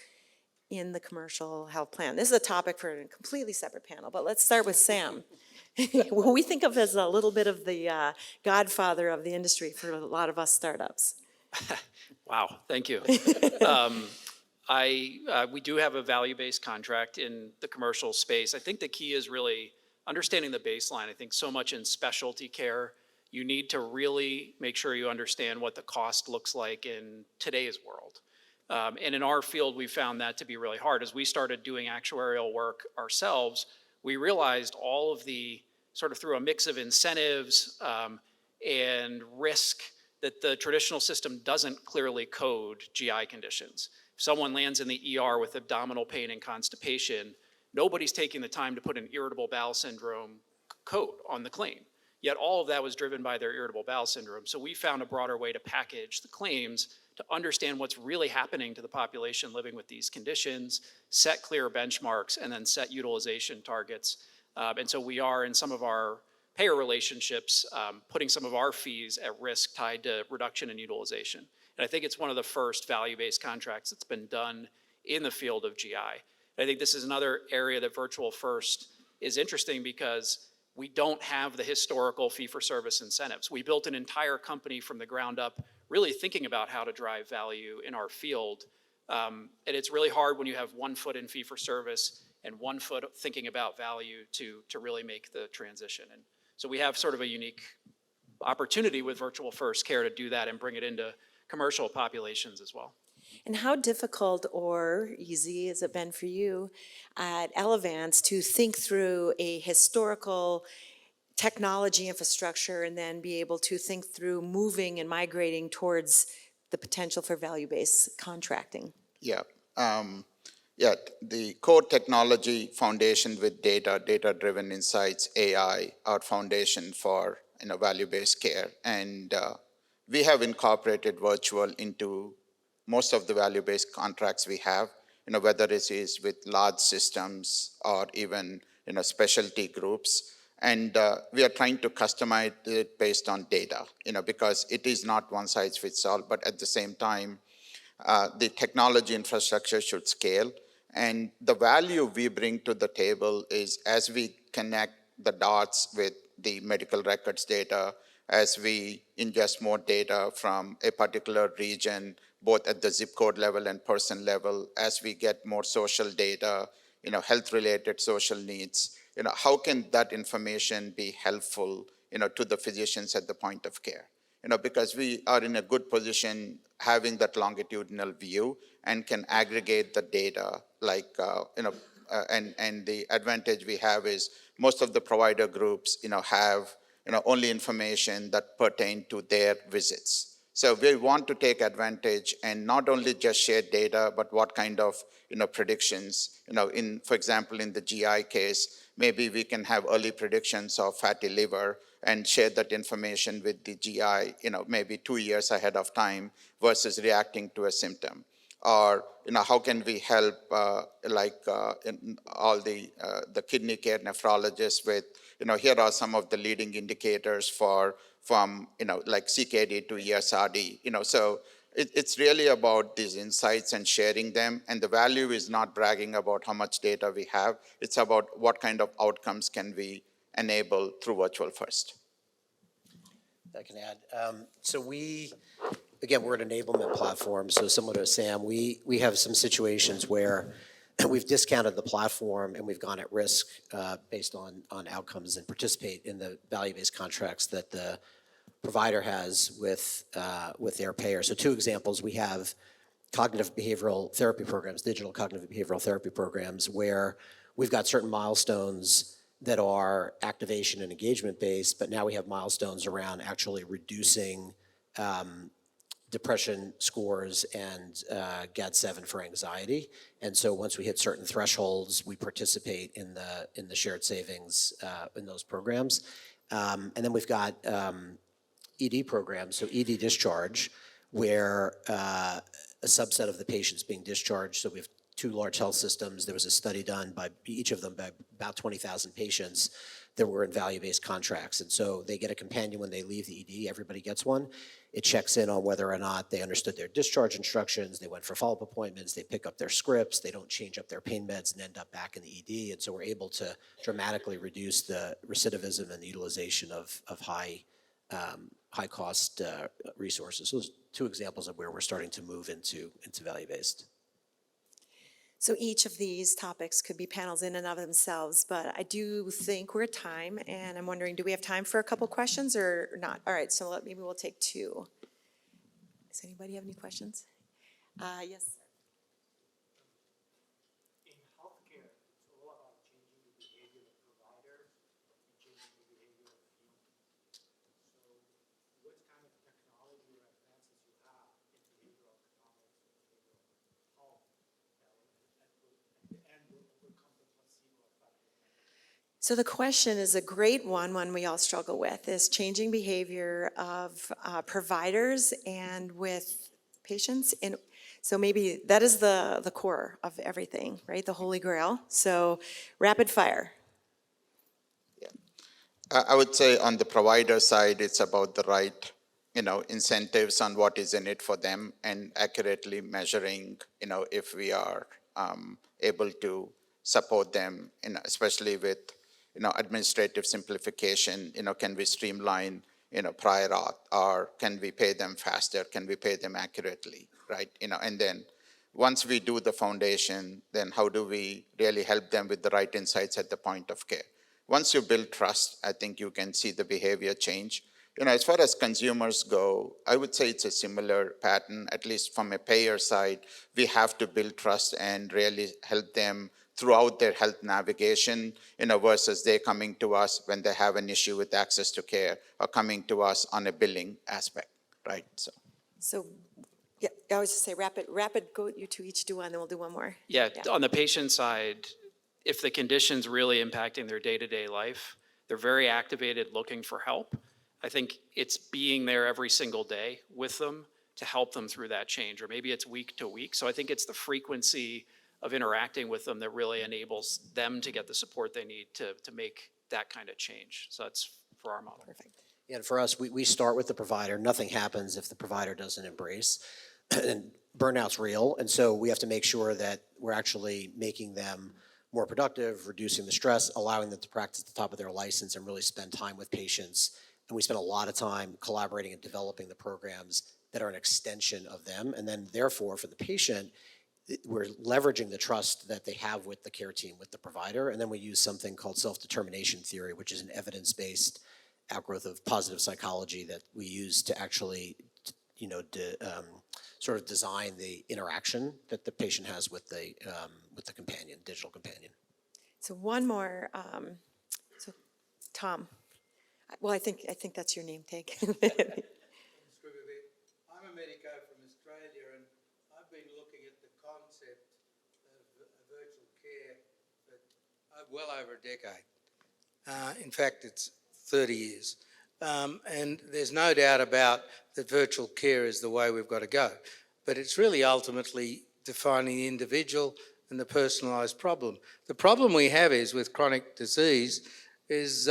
in the commercial health plan. This is a topic for a completely separate panel, but let's start with Sam. Who we think of as a little bit of the godfather of the industry for a lot of us startups. Wow, thank you. We do have a value-based contract in the commercial space. I think the key is really understanding the baseline. I think so much in specialty care, you need to really make sure you understand what the cost looks like in today's world. And in our field, we found that to be really hard. As we started doing actuarial work ourselves, we realized all of the, sort of through a mix of incentives and risk, that the traditional system doesn't clearly code GI conditions. If someone lands in the ER with abdominal pain and constipation, nobody's taking the time to put an irritable bowel syndrome code on the claim. Yet all of that was driven by their irritable bowel syndrome. So we found a broader way to package the claims to understand what's really happening to the population living with these conditions, set clear benchmarks, and then set utilization targets. And so we are, in some of our payer relationships, putting some of our fees at risk tied to reduction in utilization. And I think it's one of the first value-based contracts that's been done in the field of GI. I think this is another area that Virtual First is interesting because we don't have the historical fee-for-service incentives. We built an entire company from the ground up, really thinking about how to drive value in our field. And it's really hard when you have 1 foot in fee-for-service and 1 foot thinking about value to really make the transition. And so we have sort of a unique opportunity with Virtual First Care to do that and bring it into commercial populations as well. And how difficult or easy has it been for you at Elevance to think through a historical technology infrastructure and then be able to think through moving and migrating towards the potential for value-based contracting? Yeah. The core technology foundation with data-driven insights, AI, our foundation for value-based care. And we have incorporated virtual into most of the value-based contracts we have, whether it is with large systems or even specialty groups. And we are trying to customize it based on data, because it is not one size fits all, but at the same time, the technology infrastructure should scale. And the value we bring to the table is as we connect the dots with the medical records data, as we ingest more data from a particular region, both at the zip code level and person level, as we get more social data, health-related social needs, how can that information be helpful, to the physicians at the point of care? Because we are in a good position having that longitudinal view and can aggregate the data, and the advantage we have is most of the provider groups, have, only information that pertain to their visits. So we want to take advantage and not only just share data, but what kind of, predictions, for example, in the GI case, maybe we can have early predictions of fatty liver and share that information with the GI, maybe 2 years ahead of time versus reacting to a symptom. or how can we help in all the kidney care nephrologists with here are some of the leading indicators from like CKD to ESRD. So it's really about these insights and sharing them, and the value is not bragging about how much data we have. It's about what kind of outcomes can we enable through Virtual First. I can add. So again, we're an enablement platform, so similar to Sam, we have some situations where we've discounted the platform and we've gone at risk based on outcomes and participate in the value-based contracts that the provider has with their payer. So two examples, we have cognitive behavioral therapy programs, digital cognitive behavioral therapy programs, where we've got certain milestones that are activation and engagement based, but now we have milestones around actually reducing depression scores and GAD-7 for anxiety. And so once we hit certain thresholds, we participate in the shared savings in those programs. And then we've got ED programs, so ED discharge, where a subset of the patients being discharged, so we have two large health systems. There was a study done by each of them by about 20,000 patients that were in value-based contracts. And so they get a companion when they leave the ED, everybody gets one. It checks in on whether or not they understood their discharge instructions, they went for follow-up appointments, they pick up their scripts, they don't change up their pain meds and end up back in the ED. And so we're able to dramatically reduce the recidivism and the utilization of high-cost resources. So those two examples of where we're starting to move into value-based. So each of these topics could be panels in and of themselves, but I do think we're at time, and I'm wondering, do we have time for a couple questions or not? All right, so maybe we'll take two. Does anybody have any questions? Yes. In healthcare, it's all about changing the behavior of providers and changing the behavior of humans. So what kind of technology or advances you have in behavioral economics or behavioral health that will, at the end, will overcome the placebo effect? So the question is a great one we all struggle with, is changing behavior of providers and with patients. And so maybe that is the core of everything, right? The holy grail. So rapid fire. I would say on the provider side, it's about the right, incentives on what is in it for them and accurately measuring, if we are able to support them, especially with, administrative simplification, can we streamline, prior auth, or can we pay them faster? Can we pay them accurately, right? And then once we do the foundation, then how do we really help them with the right insights at the point of care? Once you build trust, I think you can see the behavior change. As far as consumers go, I would say it's a similar pattern, at least from a payer side. We have to build trust and really help them throughout their health navigation, versus they coming to us when they have an issue with access to care or coming to us on a billing aspect, right? So yeah, I was just say rapid, go, you two each do one, then we'll do one more. Yeah, on the patient side, if the condition's really impacting their day-to-day life, they're very activated looking for help. I think it's being there every single day with them to help them through that change, or maybe it's week to week. So I think it's the frequency of interacting with them that really enables them to get the support they need to make that kind of change. So that's for our model. Perfect. And for us, we start with the provider. Nothing happens if the provider doesn't embrace. And burnout's real, and so we have to make sure that we're actually making them more productive, reducing the stress, allowing them to practice at the top of their license and really spend time with patients. And we spend a lot of time collaborating and developing the programs that are an extension of them. And then therefore, for the patient, we're leveraging the trust that they have with the care team, with the provider. And then we use something called self-determination theory, which is an evidence-based outgrowth of positive psychology that we use to actually, sort of design the interaction that the patient has with the companion, digital companion. So one more, so Tom, well, I think that's your name tag. I'm a medico from Australia, and I've been looking at the concept of virtual care for well over a decade. In fact, it's 30 years. And there's no doubt about that virtual care is the way we've got to go. But it's really ultimately defining the individual and the personalised problem. The problem we have is with chronic disease is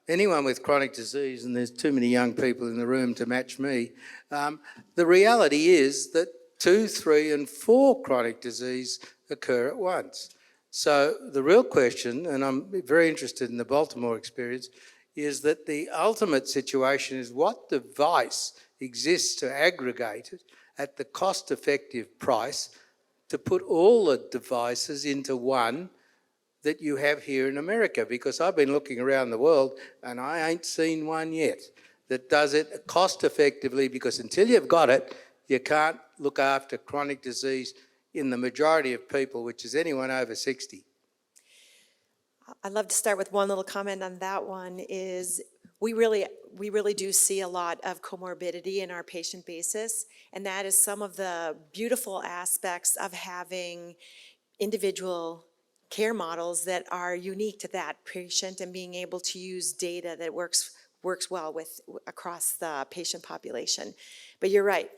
anyone with chronic disease, and there's too many young people in the room to match me, the reality is that 2, 3 and 4 chronic disease occur at once. So the real question, and I'm very interested in the Baltimore experience, is that the ultimate situation is what device exists to aggregate it at the cost-effective price to put all the devices into one that you have here in America, because I've been looking around the world and I ain't seen one yet that does it cost effectively, because until you've got it, you can't look after chronic disease in the majority of people, which is anyone over 60. I'd love to start with one little comment on that one is we really do see a lot of comorbidity in our patient basis, and that is some of the beautiful aspects of having individual care models that are unique to that patient and being able to use data that works well with across the patient population. But you're right.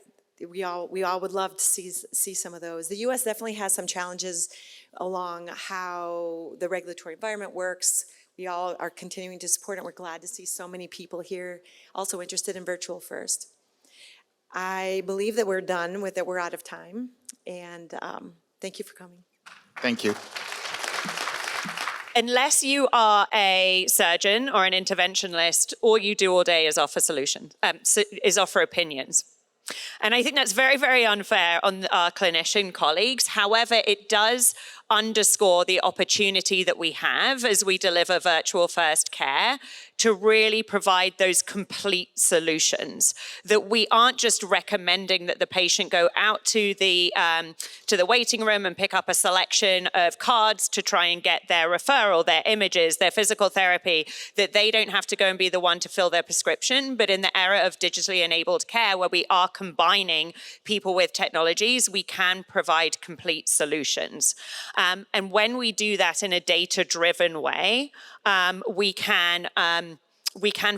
We all would love to see some of those. The U.S. definitely has some challenges along how the regulatory environment works. We all are continuing to support it. We're glad to see so many people here also interested in virtual first. I believe that we're done with it. We're out of time. And thank you for coming. Thank you. Unless you are a surgeon or an interventionalist, all you do all day is offer solutions, is offer opinions. And I think that's very, very unfair on our clinician colleagues. However, it does underscore the opportunity that we have as we deliver virtual first care to really provide those complete solutions, that we aren't just recommending that the patient go out to the waiting room and pick up a selection of cards to try and get their referral, their images, their physical therapy, that they don't have to go and be the one to fill their prescription. But in the era of digitally enabled care, where we are combining people with technologies, we can provide complete solutions. And when we do that in a data-driven way, we can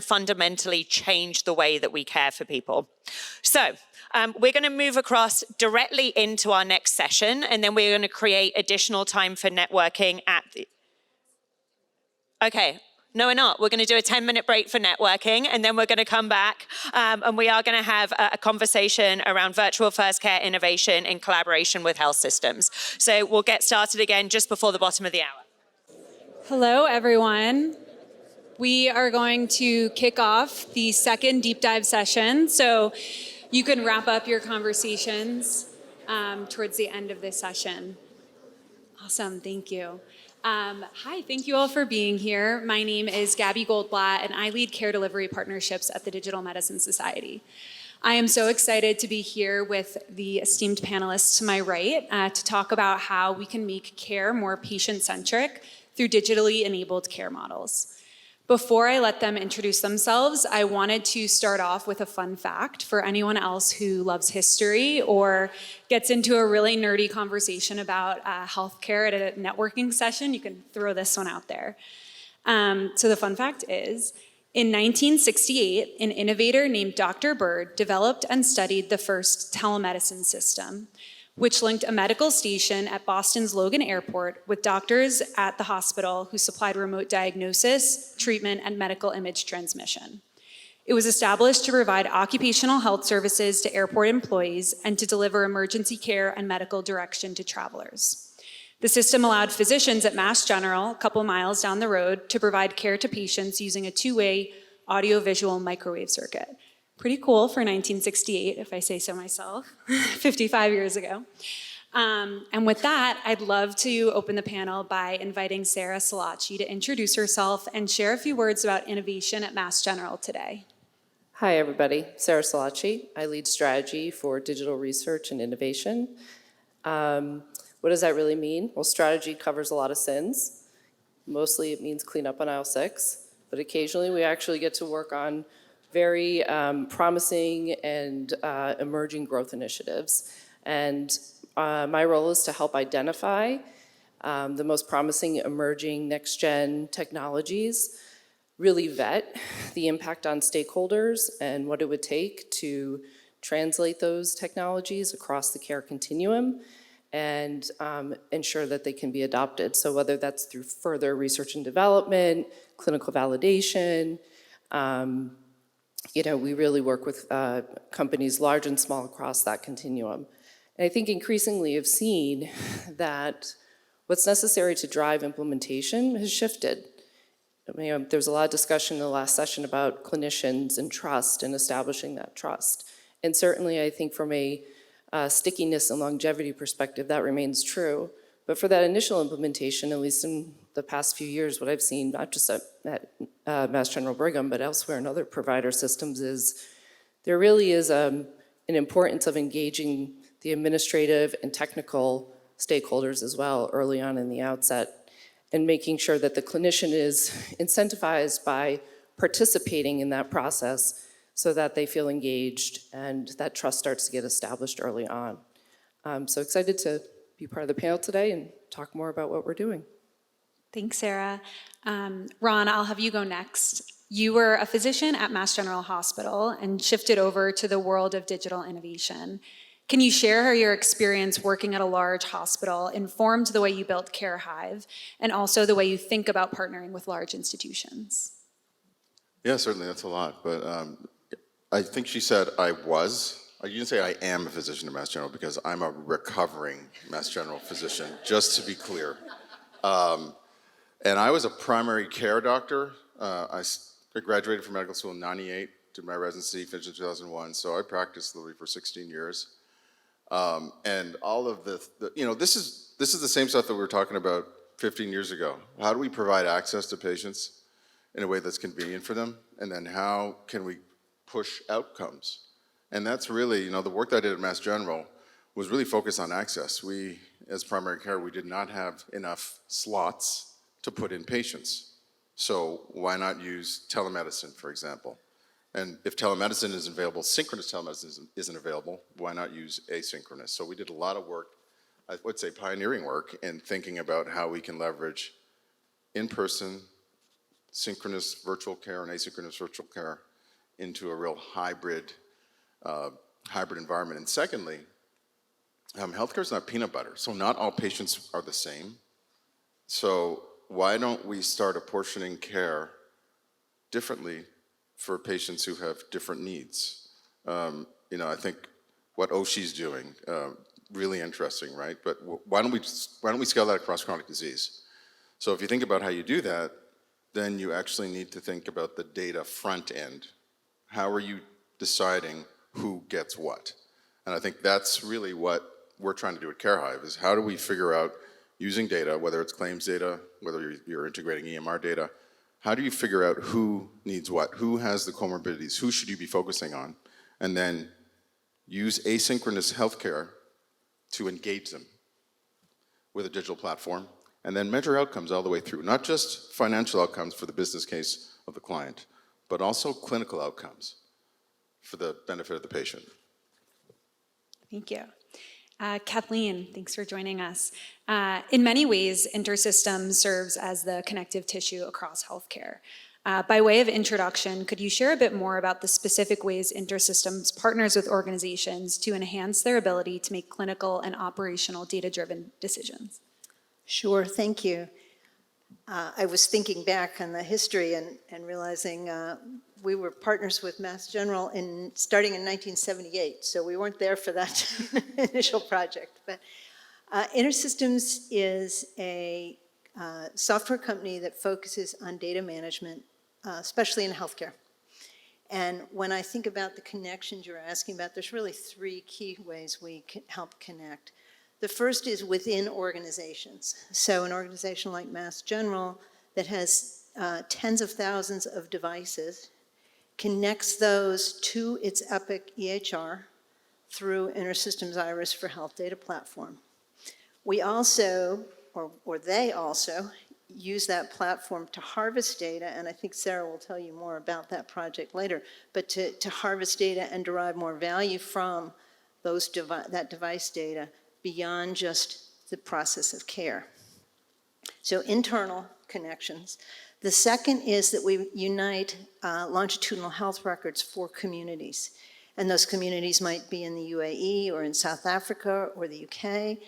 fundamentally change the way that we care for people. So we're going to move across directly into our next session, and then we're going to create additional time for networking at the... Okay. No, we're not. We're going to do a 10-minute break for networking, and then we're going to come back, and we are going to have a conversation around virtual first care innovation in collaboration with health systems. So we'll get started again just before the bottom of the hour. Hello, everyone. We are going to kick off the second deep dive session, so you can wrap up your conversations towards the end of this session. Awesome, thank you. Hi, thank you all for being here. My name is Gabby Goldblatt, and I lead care delivery partnerships at the Digital Medicine Society. I am so excited to be here with the esteemed panelists to my right to talk about how we can make care more patient-centric through digitally enabled care models. Before I let them introduce themselves, I wanted to start off with a fun fact for anyone else who loves history or gets into a really nerdy conversation about healthcare at a networking session. You can throw this one out there. So the fun fact is, in 1968, an innovator named Dr. Bird developed and studied the first telemedicine system, which linked a medical station at Boston's Logan Airport with doctors at the hospital who supplied remote diagnosis, treatment, and medical image transmission. It was established to provide occupational health services to airport employees and to deliver emergency care and medical direction to travelers. The system allowed physicians at Mass General, a couple miles down the road, to provide care to patients using a two-way audio-visual microwave circuit. Pretty cool for 1968, if I say so myself, 55 years ago. And with that, I'd love to open the panel by inviting Sarah Salacci to introduce herself and share a few words about innovation at Mass General today. Hi, everybody. Sarah Salacci. I lead strategy for digital research and innovation. What does that really mean? Well, strategy covers a lot of sins. Mostly it means clean up on aisle 6, but occasionally we actually get to work on very promising and emerging growth initiatives. And my role is to help identify the most promising emerging next-gen technologies, really vet the impact on stakeholders and what it would take to translate those technologies across the care continuum, and ensure that they can be adopted. So whether that's through further research and development, clinical validation, we really work with companies large and small across that continuum. And I think increasingly have seen that what's necessary to drive implementation has shifted. There was a lot of discussion in the last session about clinicians and trust and establishing that trust. And certainly I think from a stickiness and longevity perspective, that remains true. But for that initial implementation, at least in the past few years, what I've seen, not just at Mass General Brigham, but elsewhere in other provider systems, is there really is an importance of engaging the administrative and technical stakeholders as well early on in the outset, and making sure that the clinician is incentivized by participating in that process so that they feel engaged and that trust starts to get established early on. So excited to be part of the panel today and talk more about what we're doing. Thanks, Sarah. Ron, I'll have you go next. You were a physician at Mass General Hospital and shifted over to the world of digital innovation. Can you share how your experience working at a large hospital informed the way you built CareHive and also the way you think about partnering with large institutions? Yeah, certainly, that's a lot. But I think she said I was. You didn't say I am a physician at Mass General because I'm a recovering Mass General physician, just to be clear. And I was a primary care doctor. I graduated from medical school in '98, did my residency, finished in 2001, so I practiced literally for 16 years. And all of this is the same stuff that we were talking about 15 years ago. How do we provide access to patients in a way that's convenient for them? And then how can we push outcomes? And that's really, the work that I did at Mass General was really focused on access. We, as primary care, we did not have enough slots to put in patients. So why not use telemedicine, for example? And if telemedicine isn't available, synchronous telemedicine isn't available, why not use asynchronous? So we did a lot of work, I would say pioneering work, in thinking about how we can leverage in-person, synchronous virtual care and asynchronous virtual care into a real hybrid environment. And secondly, healthcare is not peanut butter, so not all patients are the same. So why don't we start apportioning care differently for patients who have different needs? I think what Oshi's doing, really interesting, right? But why don't we scale that across chronic disease? So if you think about how you do that, then you actually need to think about the data front end. How are you deciding who gets what? And I think that's really what we're trying to do at CareHive, is how do we figure out, using data, whether it's claims data, whether you're integrating EMR data, how do you figure out who needs what? Who has the comorbidities? Who should you be focusing on? And then use asynchronous healthcare to engage them with a digital platform, and then measure outcomes all the way through. Not just financial outcomes for the business case of the client, but also clinical outcomes for the benefit of the patient. Thank you. Kathleen, thanks for joining us. In many ways, InterSystems serves as the connective tissue across healthcare. By way of introduction, could you share a bit more about the specific ways InterSystems partners with organizations to enhance their ability to make clinical and operational data-driven decisions? Sure, thank you. I was thinking back on the history and realizing we were partners with Mass General starting in 1978, so we weren't there for that initial project. But InterSystems is a software company that focuses on data management, especially in healthcare. And when I think about the connections you're asking about, there's really three key ways we can help connect. The first is within organizations. So an organization like Mass General that has tens of thousands of devices connects those to its Epic EHR through InterSystems Iris for Health data platform. We also, or they also, use that platform to harvest data, and I think Sarah will tell you more about that project later, but to harvest data and derive more value from that device data beyond just the process of care. So internal connections. The second is that we unite longitudinal health records for communities. And those communities might be in the UAE or in South Africa or the UK.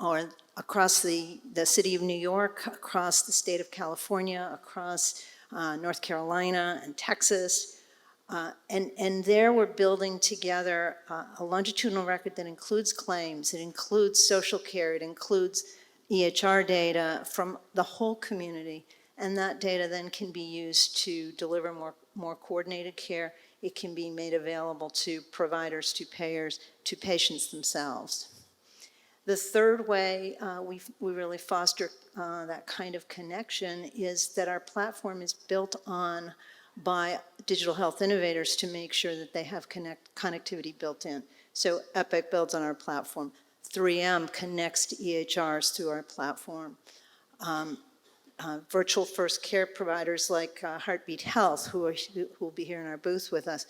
or across the city of New York, across the state of California, across North Carolina and Texas. And there we're building together a longitudinal record that includes claims, it includes social care, it includes EHR data from the whole community. And that data then can be used to deliver more coordinated care. It can be made available to providers, to payers, to patients themselves. The third way we really foster that kind of connection is that our platform is built on by digital health innovators to make sure that they have connectivity built in. So Epic builds on our platform. 3M connects to EHRs through our platform. Virtual first care providers like Heartbeat Health, who will be here in our booth with us,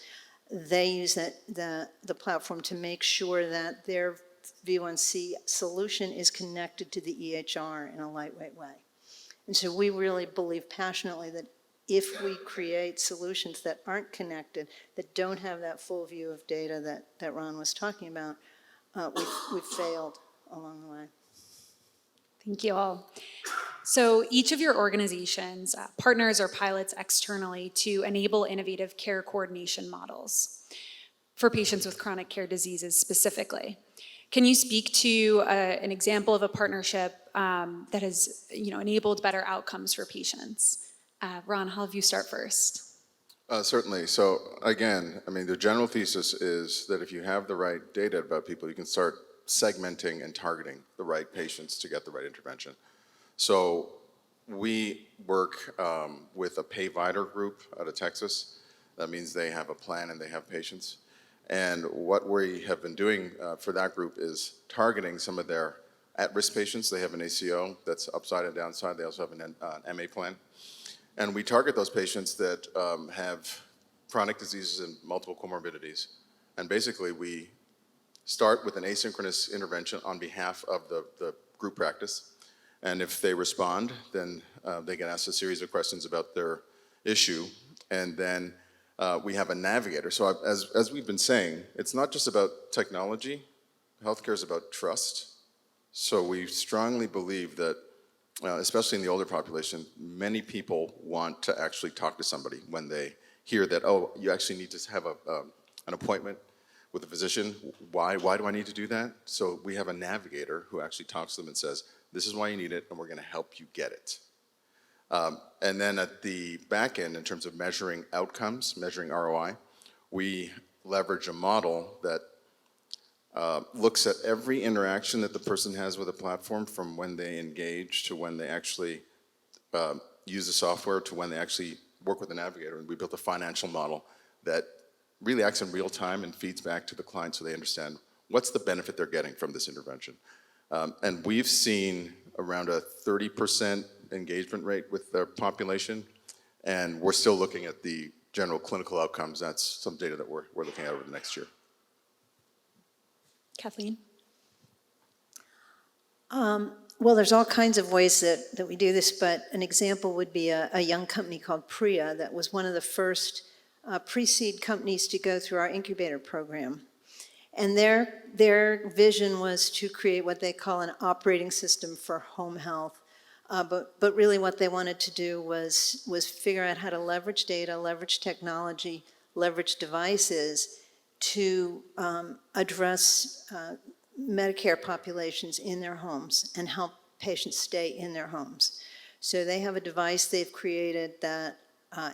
they use the platform to make sure that their V1C solution is connected to the EHR in a lightweight way. And so we really believe passionately that if we create solutions that aren't connected, that don't have that full view of data that Ron was talking about, we've failed along the way. Thank you all. So each of your organizations partners or pilots externally to enable innovative care coordination models for patients with chronic care diseases specifically. Can you speak to an example of a partnership that has enabled better outcomes for patients? Ron, I'll have you start first. Certainly. So again, I mean, the general thesis is that if you have the right data about people, you can start segmenting and targeting the right patients to get the right intervention. So we work with a payvider group out of Texas. That means they have a plan and they have patients. And what we have been doing for that group is targeting some of their at-risk patients. They have an ACO that's upside and downside. They also have an MA plan. And we target those patients that have chronic diseases and multiple comorbidities. And basically, we start with an asynchronous intervention on behalf of the group practice. And if they respond, then they get asked a series of questions about their issue. And then we have a navigator. So as we've been saying, it's not just about technology. Healthcare is about trust. So we strongly believe that, especially in the older population, many people want to actually talk to somebody when they hear that, oh, you actually need to have an appointment with a physician. Why do I need to do that? So we have a navigator who actually talks to them and says, this is why you need it, and we're going to help you get it. And then at the back end, in terms of measuring outcomes, measuring ROI, we leverage a model that looks at every interaction that the person has with a platform, from when they engage to when they actually use the software to when they actually work with the navigator. And we built a financial model that really acts in real time and feeds back to the client so they understand what's the benefit they're getting from this intervention. And we've seen around a 30% engagement rate with their population, and we're still looking at the general clinical outcomes. That's some data that we're looking at over the next year. Kathleen? Well, there's all kinds of ways that we do this, but an example would be a young company called Priya that was one of the first pre-seed companies to go through our incubator program. And their vision was to create what they call an operating system for home health. But really what they wanted to do was figure out how to leverage data, leverage technology, leverage devices to address Medicare populations in their homes and help patients stay in their homes. So they have a device they've created that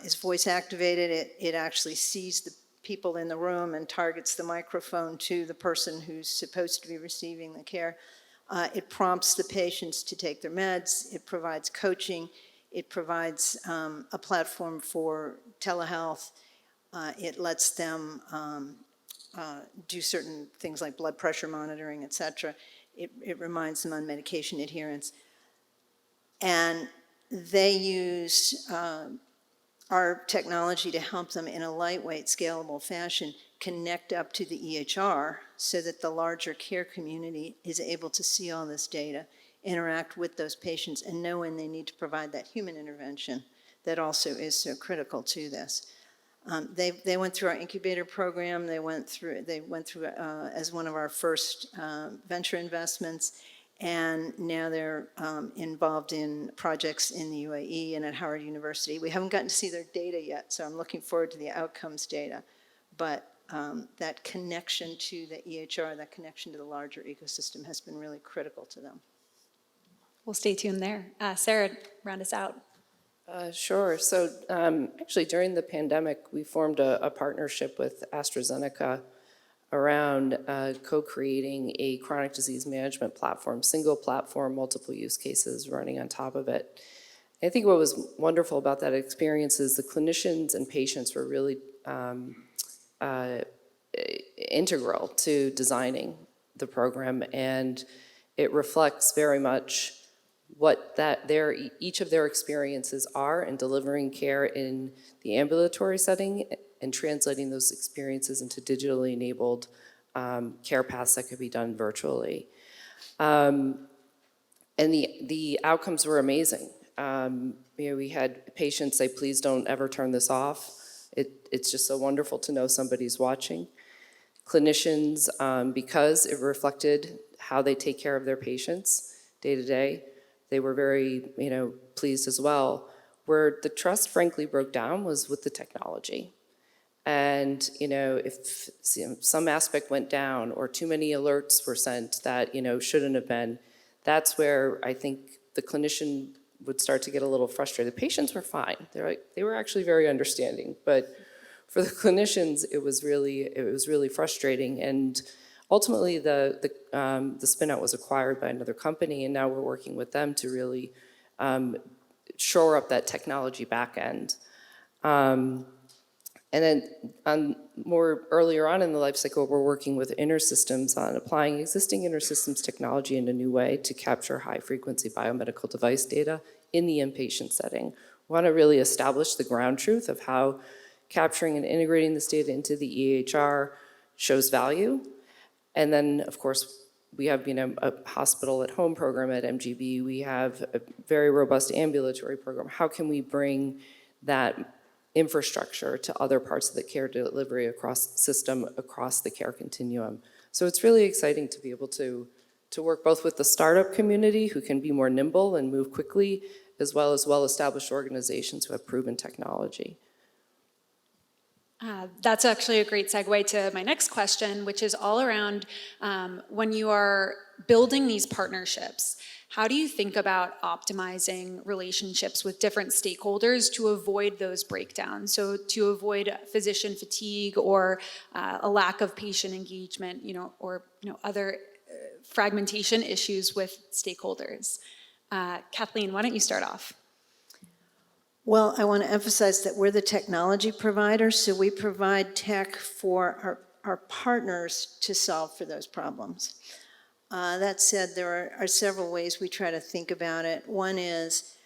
is voice activated. It actually sees the people in the room and targets the microphone to the person who's supposed to be receiving the care. It prompts the patients to take their meds. It provides coaching. It provides a platform for telehealth. It lets them do certain things like blood pressure monitoring, et cetera. It reminds them on medication adherence. And they use our technology to help them in a lightweight, scalable fashion connect up to the EHR so that the larger care community is able to see all this data, interact with those patients, and know when they need to provide that human intervention that also is so critical to this. They went through our incubator program. They went through as one of our first venture investments, And now they're involved in projects in the UAE and at Howard University. We haven't gotten to see their data yet, so I'm looking forward to the outcomes data. But that connection to the EHR, that connection to the larger ecosystem has been really critical to them. We'll stay tuned there. Sarah, round us out. Sure. So actually, during the pandemic, we formed a partnership with AstraZeneca around co-creating a chronic disease management platform, single platform, multiple use cases running on top of it. I think what was wonderful about that experience is the clinicians and patients were really integral to designing the program, and it reflects very much what each of their experiences are in delivering care in the ambulatory setting and translating those experiences into digitally enabled care paths that could be done virtually. And the outcomes were amazing. We had patients say, please don't ever turn this off. It's just so wonderful to know somebody's watching. Clinicians, because it reflected how they take care of their patients day to day, they were very, pleased as well. Where the trust frankly broke down was with the technology. And, if some aspect went down or too many alerts were sent that, shouldn't have been, that's where I think the clinician would start to get a little frustrated. The patients were fine. They were actually very understanding. But for the clinicians, it was really frustrating. And ultimately, the spin-out was acquired by another company, and now we're working with them to really shore up that technology back end. And then more earlier on in the life cycle, we're working with InterSystems on applying existing InterSystems technology in a new way to capture high-frequency biomedical device data in the inpatient setting. We want to really establish the ground truth of how capturing and integrating this data into the EHR shows value. And then, of course, we have a hospital at home program at MGB. We have a very robust ambulatory program. How can we bring that infrastructure to other parts of the care delivery system across the care continuum? So it's really exciting to be able to work both with the startup community who can be more nimble and move quickly, as well as well-established organizations who have proven technology. That's actually a great segue to my next question, which is all around when you are building these partnerships, how do you think about optimizing relationships with different stakeholders to avoid those breakdowns? So to avoid physician fatigue or a lack of patient engagement, or other fragmentation issues with stakeholders. Kathleen, why don't you start off? Well, I want to emphasize that we're the technology provider, so we provide tech for our partners to solve for those problems. That said, there are several ways we try to think about it. One is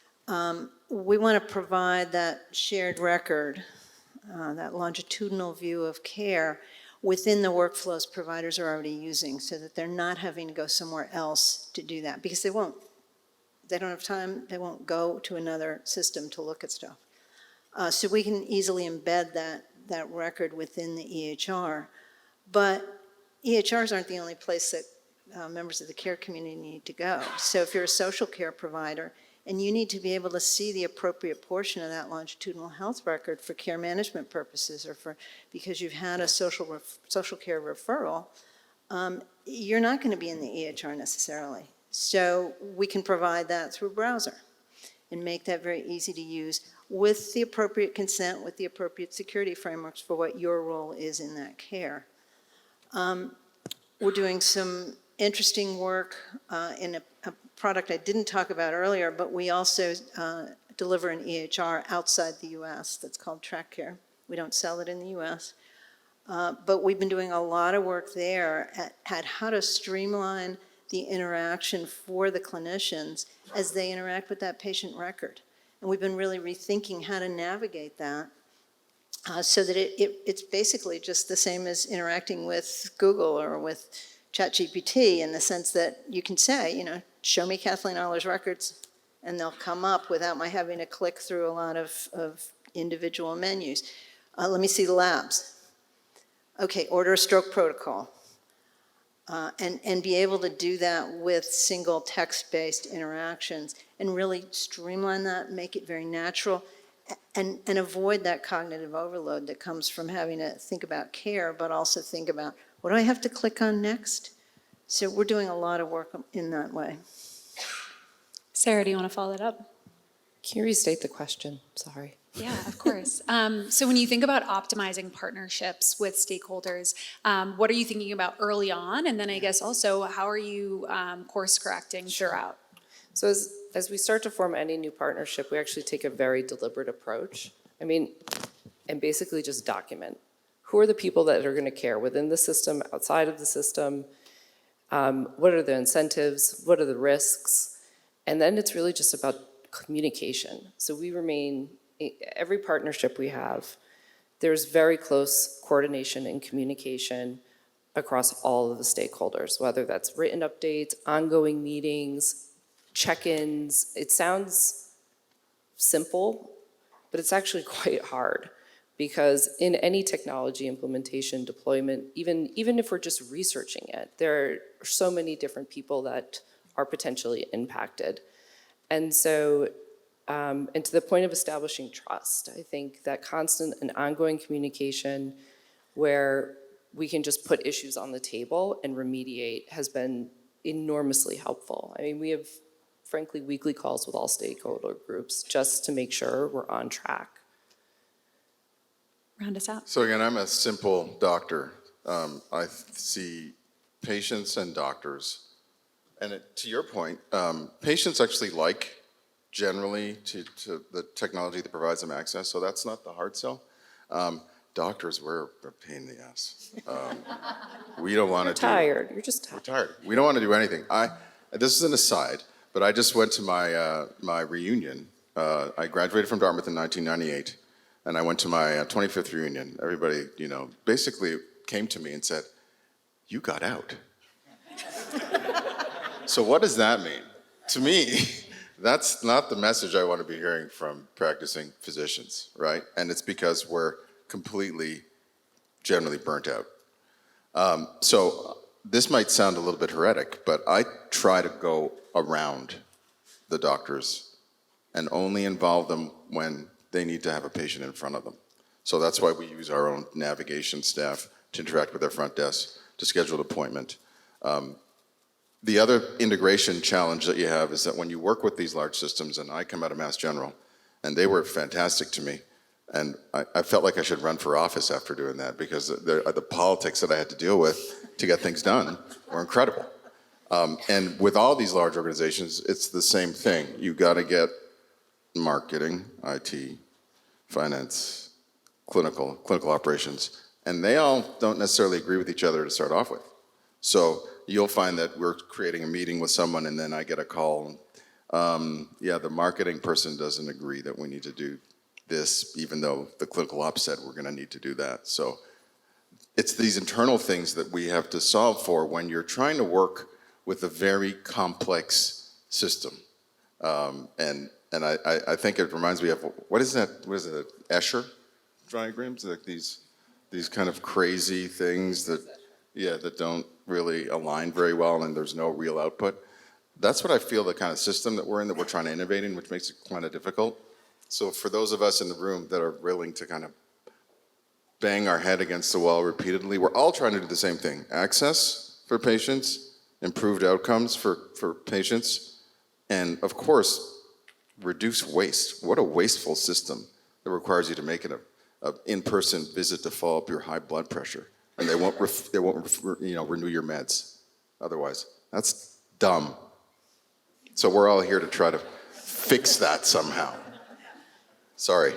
we want to provide that shared record, that longitudinal view of care within the workflows providers are already using so that they're not having to go somewhere else to do that, because they won't. They don't have time, they won't go to another system to look at stuff. So we can easily embed that record within the EHR. But EHRs aren't the only place that members of the care community need to go. So if you're a social care provider and you need to be able to see the appropriate portion of that longitudinal health record for care management purposes or because you've had a social care referral, you're not going to be in the EHR necessarily. So we can provide that through browser and make that very easy to use with the appropriate consent, with the appropriate security frameworks for what your role is in that care. We're doing some interesting work in a product I didn't talk about earlier, but we also deliver an EHR outside the US that's called TrackCare. We don't sell it in the US. But we've been doing a lot of work there at how to streamline the interaction for the clinicians as they interact with that patient record. And we've been really rethinking how to navigate that so that it's basically just the same as interacting with Google or with ChatGPT, in the sense that you can say, show me Kathleen Arler's records, and they'll come up without my having to click through a lot of individual menus. Let me see the labs. Okay, order a stroke protocol. and be able to do that with single text-based interactions and really streamline that, make it very natural, and avoid that cognitive overload that comes from having to think about care, but also think about, what do I have to click on next? So we're doing a lot of work in that way. Sarah, do you want to follow that up? Can you restate the question? Sorry. Yeah, of course. So when you think about optimizing partnerships with stakeholders, what are you thinking about early on? And then I guess also, how are you course correcting throughout? So as we start to form any new partnership, we actually take a very deliberate approach. I mean, and basically just document. Who are the people that are going to care within the system, outside of the system? What are the incentives? What are the risks? And then it's really just about communication. So we remain, every partnership we have, there's very close coordination and communication across all of the stakeholders, whether that's written updates, ongoing meetings, check-ins. It sounds simple, but it's actually quite hard, because in any technology implementation, deployment, even if we're just researching it, there are so many different people that are potentially impacted. And so, and to the point of establishing trust, I think that constant and ongoing communication where we can just put issues on the table and remediate has been enormously helpful. I mean, we have, frankly, weekly calls with all stakeholder groups just to make sure we're on track. Round us out. So again, I'm a simple doctor. I see patients and doctors. And to your point, patients actually like generally to the technology that provides them access, so that's not the hard sell. Doctors, we're a pain in the ass. We don't want to Tired, you're just tired. We're tired. We don't want to do anything. This is an aside, but I just went to my reunion. I graduated from Dartmouth in 1998, and I went to my 25th reunion. Everybody, basically came to me and said, "You got out." So what does that mean? To me, that's not the message I want to be hearing from practicing physicians, right? And it's because we're completely, generally burnt out. So this might sound a little bit heretic, but I try to go around the doctors and only involve them when they need to have a patient in front of them. So that's why we use our own navigation staff to interact with their front desk, to schedule an appointment. The other integration challenge that you have is that when you work with these large systems, and I come out of Mass General, and they were fantastic to me, and I felt like I should run for office after doing that, because the politics that I had to deal with to get things done were incredible. And with all these large organizations, it's the same thing. You got to get marketing, IT, finance, clinical operations, and they all don't necessarily agree with each other to start off with. So you'll find that we're creating a meeting with someone, and then I get a call, yeah, the marketing person doesn't agree that we need to do this, even though the clinical ops said we're gonna need to do that. So it's these internal things that we have to solve for when you're trying to work with a very complex system. And I think it reminds me of, what is it, Escher diagrams? Like these kind of crazy things that, yeah, that don't really align very well, and there's no real output. That's what I feel the kind of system that we're in, that we're trying to innovate in, which makes it kind of difficult. So for those of us in the room that are willing to kind of bang our head against the wall repeatedly, we're all trying to do the same thing. Access for patients, improved outcomes for patients, and of course, reduce waste. What a wasteful system that requires you to make it an in-person visit to follow up your high blood pressure, and they won't renew your meds otherwise. That's dumb. So we're all here to try to fix that somehow. Sorry.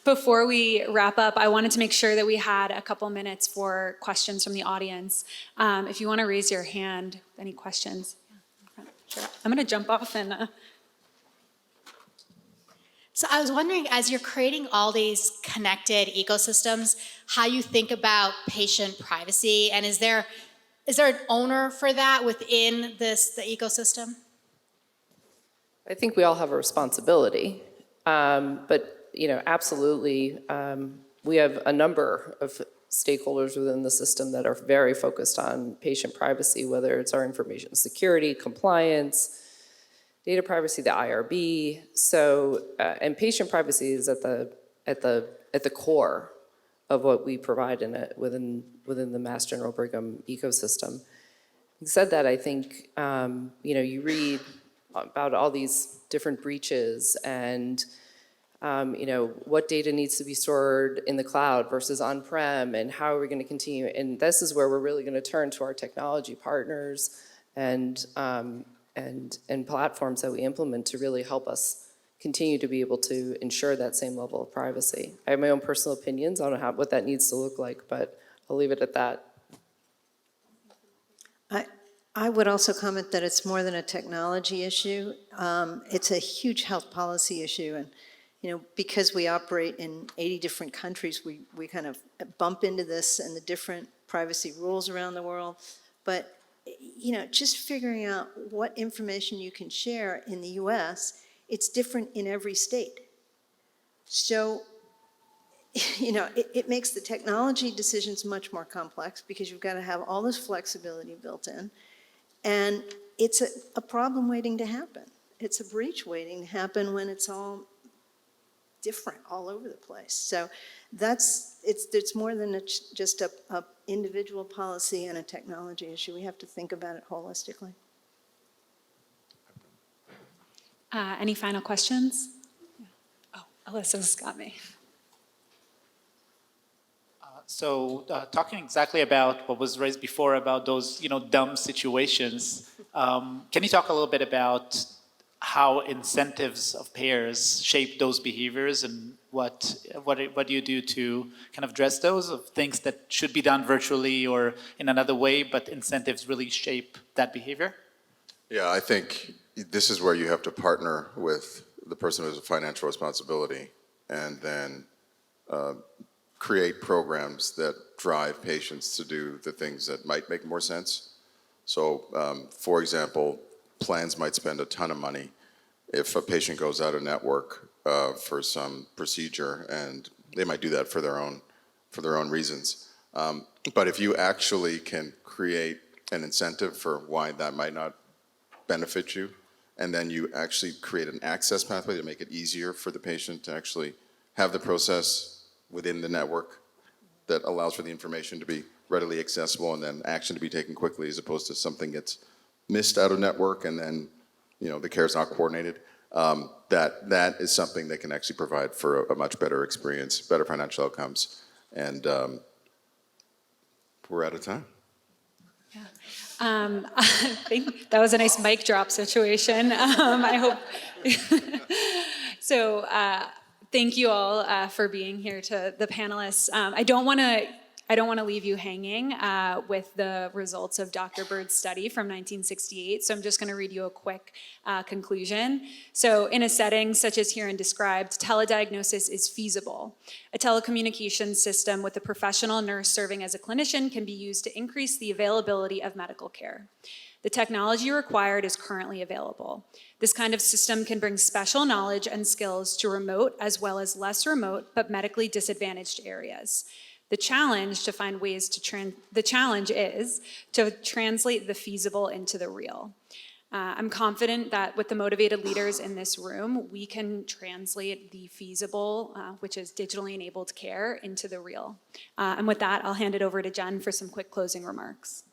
Before we wrap up, I wanted to make sure that we had a couple minutes for questions from the audience. If you want to raise your hand, any questions? Sure. I'm going to jump off and... So I was wondering, as you're creating all these connected ecosystems, how you think about patient privacy, and is there an owner for that within the ecosystem? I think we all have a responsibility, but absolutely, we have a number of stakeholders within the system that are very focused on patient privacy, whether it's our information security, compliance, data privacy, the IRB. So, and patient privacy is at the core of what we provide within the Mass General Brigham ecosystem. Having said that, I think you read about all these different breaches and what data needs to be stored in the cloud versus on-prem, and how are we going to continue? And this is where we're really going to turn to our technology partners and platforms that we implement to really help us continue to be able to ensure that same level of privacy. I have my own personal opinions on what that needs to look like, but I'll leave it at that. I would also comment that it's more than a technology issue. It's a huge health policy issue, and because we operate in 80 different countries, we kind of bump into this and the different privacy rules around the world. But just figuring out what information you can share in the US, it's different in every state. So, it makes the technology decisions much more complex because you've got to have all this flexibility built in. And it's a problem waiting to happen. It's a breach waiting to happen when it's all different all over the place. So it's more than just a individual policy and a technology issue. We have to think about it holistically. Any final questions? Oh, Alyssa's got me. So talking exactly about what was raised before about those, dumb situations, can you talk a little bit about how incentives of payers shape those behaviors, and what do you do to kind of address those of things that should be done virtually or in another way, but incentives really shape that behavior? Yeah, I think this is where you have to partner with the person who has a financial responsibility, and then create programs that drive patients to do the things that might make more sense. So, for example, plans might spend a ton of money if a patient goes out of network for some procedure, and they might do that for their own reasons. But if you actually can create an incentive for why that might not benefit you, and then you actually create an access pathway to make it easier for the patient to actually have the process within the network that allows for the information to be readily accessible and then action to be taken quickly, as opposed to something gets missed out of network and then the care is not coordinated. That is something that can actually provide for a much better experience, better financial outcomes, and we're out of time. Yeah. I think that was a nice mic drop situation. I hope. So thank you all for being here, to the panelists. I don't want to leave you hanging with the results of Dr. Bird's study from 1968, so I'm just going to read you a quick conclusion. So in a setting such as herein described, telediagnosis is feasible. A telecommunications system with a professional nurse serving as a clinician can be used to increase the availability of medical care. The technology required is currently available. This kind of system can bring special knowledge and skills to remote as well as less remote but medically disadvantaged areas. The challenge is to translate the feasible into the real. I'm confident that with the motivated leaders in this room, we can translate the feasible, which is digitally enabled care, into the real. And with that, I'll hand it over to Jen for some quick closing remarks.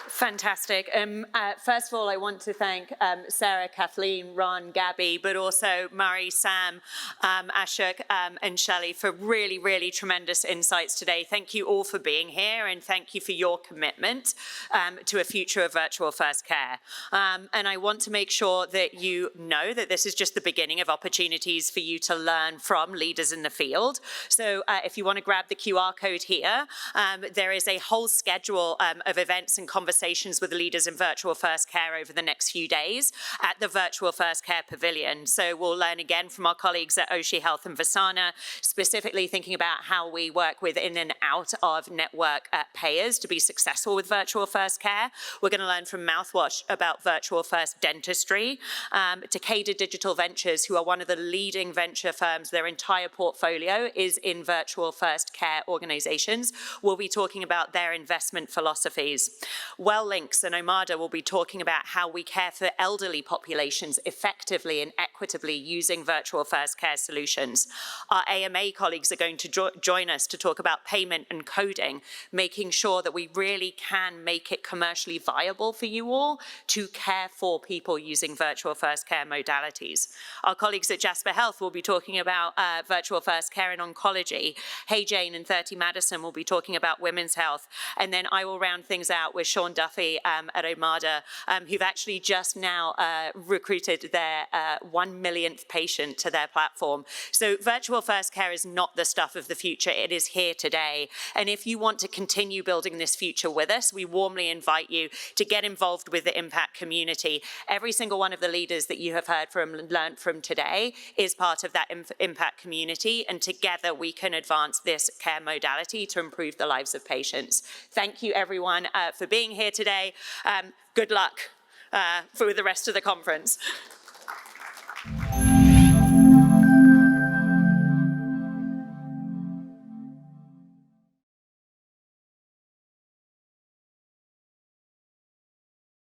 Fantastic. First of all, I want to thank Sarah, Kathleen, Ron, Gabby, but also Murray, Sam, Ashok, and Shelley for really, really tremendous insights today. Thank you all for being here, and thank you for your commitment to a future of virtual first care. And I want to make sure that you know that this is just the beginning of opportunities for you to learn from leaders in the field. So if you want to grab the QR code here, there is a whole schedule of events and conversations conversations with leaders in virtual first care over the next few days at the Virtual First Care Pavilion. So we'll learn again from our colleagues at Oshi Health and Vasana, specifically thinking about how we work with in and out of network payers to be successful with virtual first care. We're going to learn from Mouthwash about virtual first dentistry, Takeda Digital Ventures, who are one of the leading venture firms. Their entire portfolio is in virtual first care organizations. We'll be talking about their investment philosophies. WellLinks and Omada will be talking about how we care for elderly populations effectively and equitably using virtual first care solutions. Our AMA colleagues are going to join us to talk about payment and coding, making sure that we really can make it commercially viable for you all to care for people using virtual first care modalities. Our colleagues at Jasper Health will be talking about virtual first care in oncology. Hey Jane and 30 Madison will be talking about women's health. And then I will round things out with Sean Duffy at Omada, who've actually just now recruited their 1 millionth patient to their platform. So virtual first care is not the stuff of the future. It is here today. And if you want to continue building this future with us, we warmly invite you to get involved with the Impact community. Every single one of the leaders that you have heard from and learned from today is part of that Impact community, and together we can advance this care modality to improve the lives of patients. Thank you everyone for being here today. Good luck for the rest of the conference.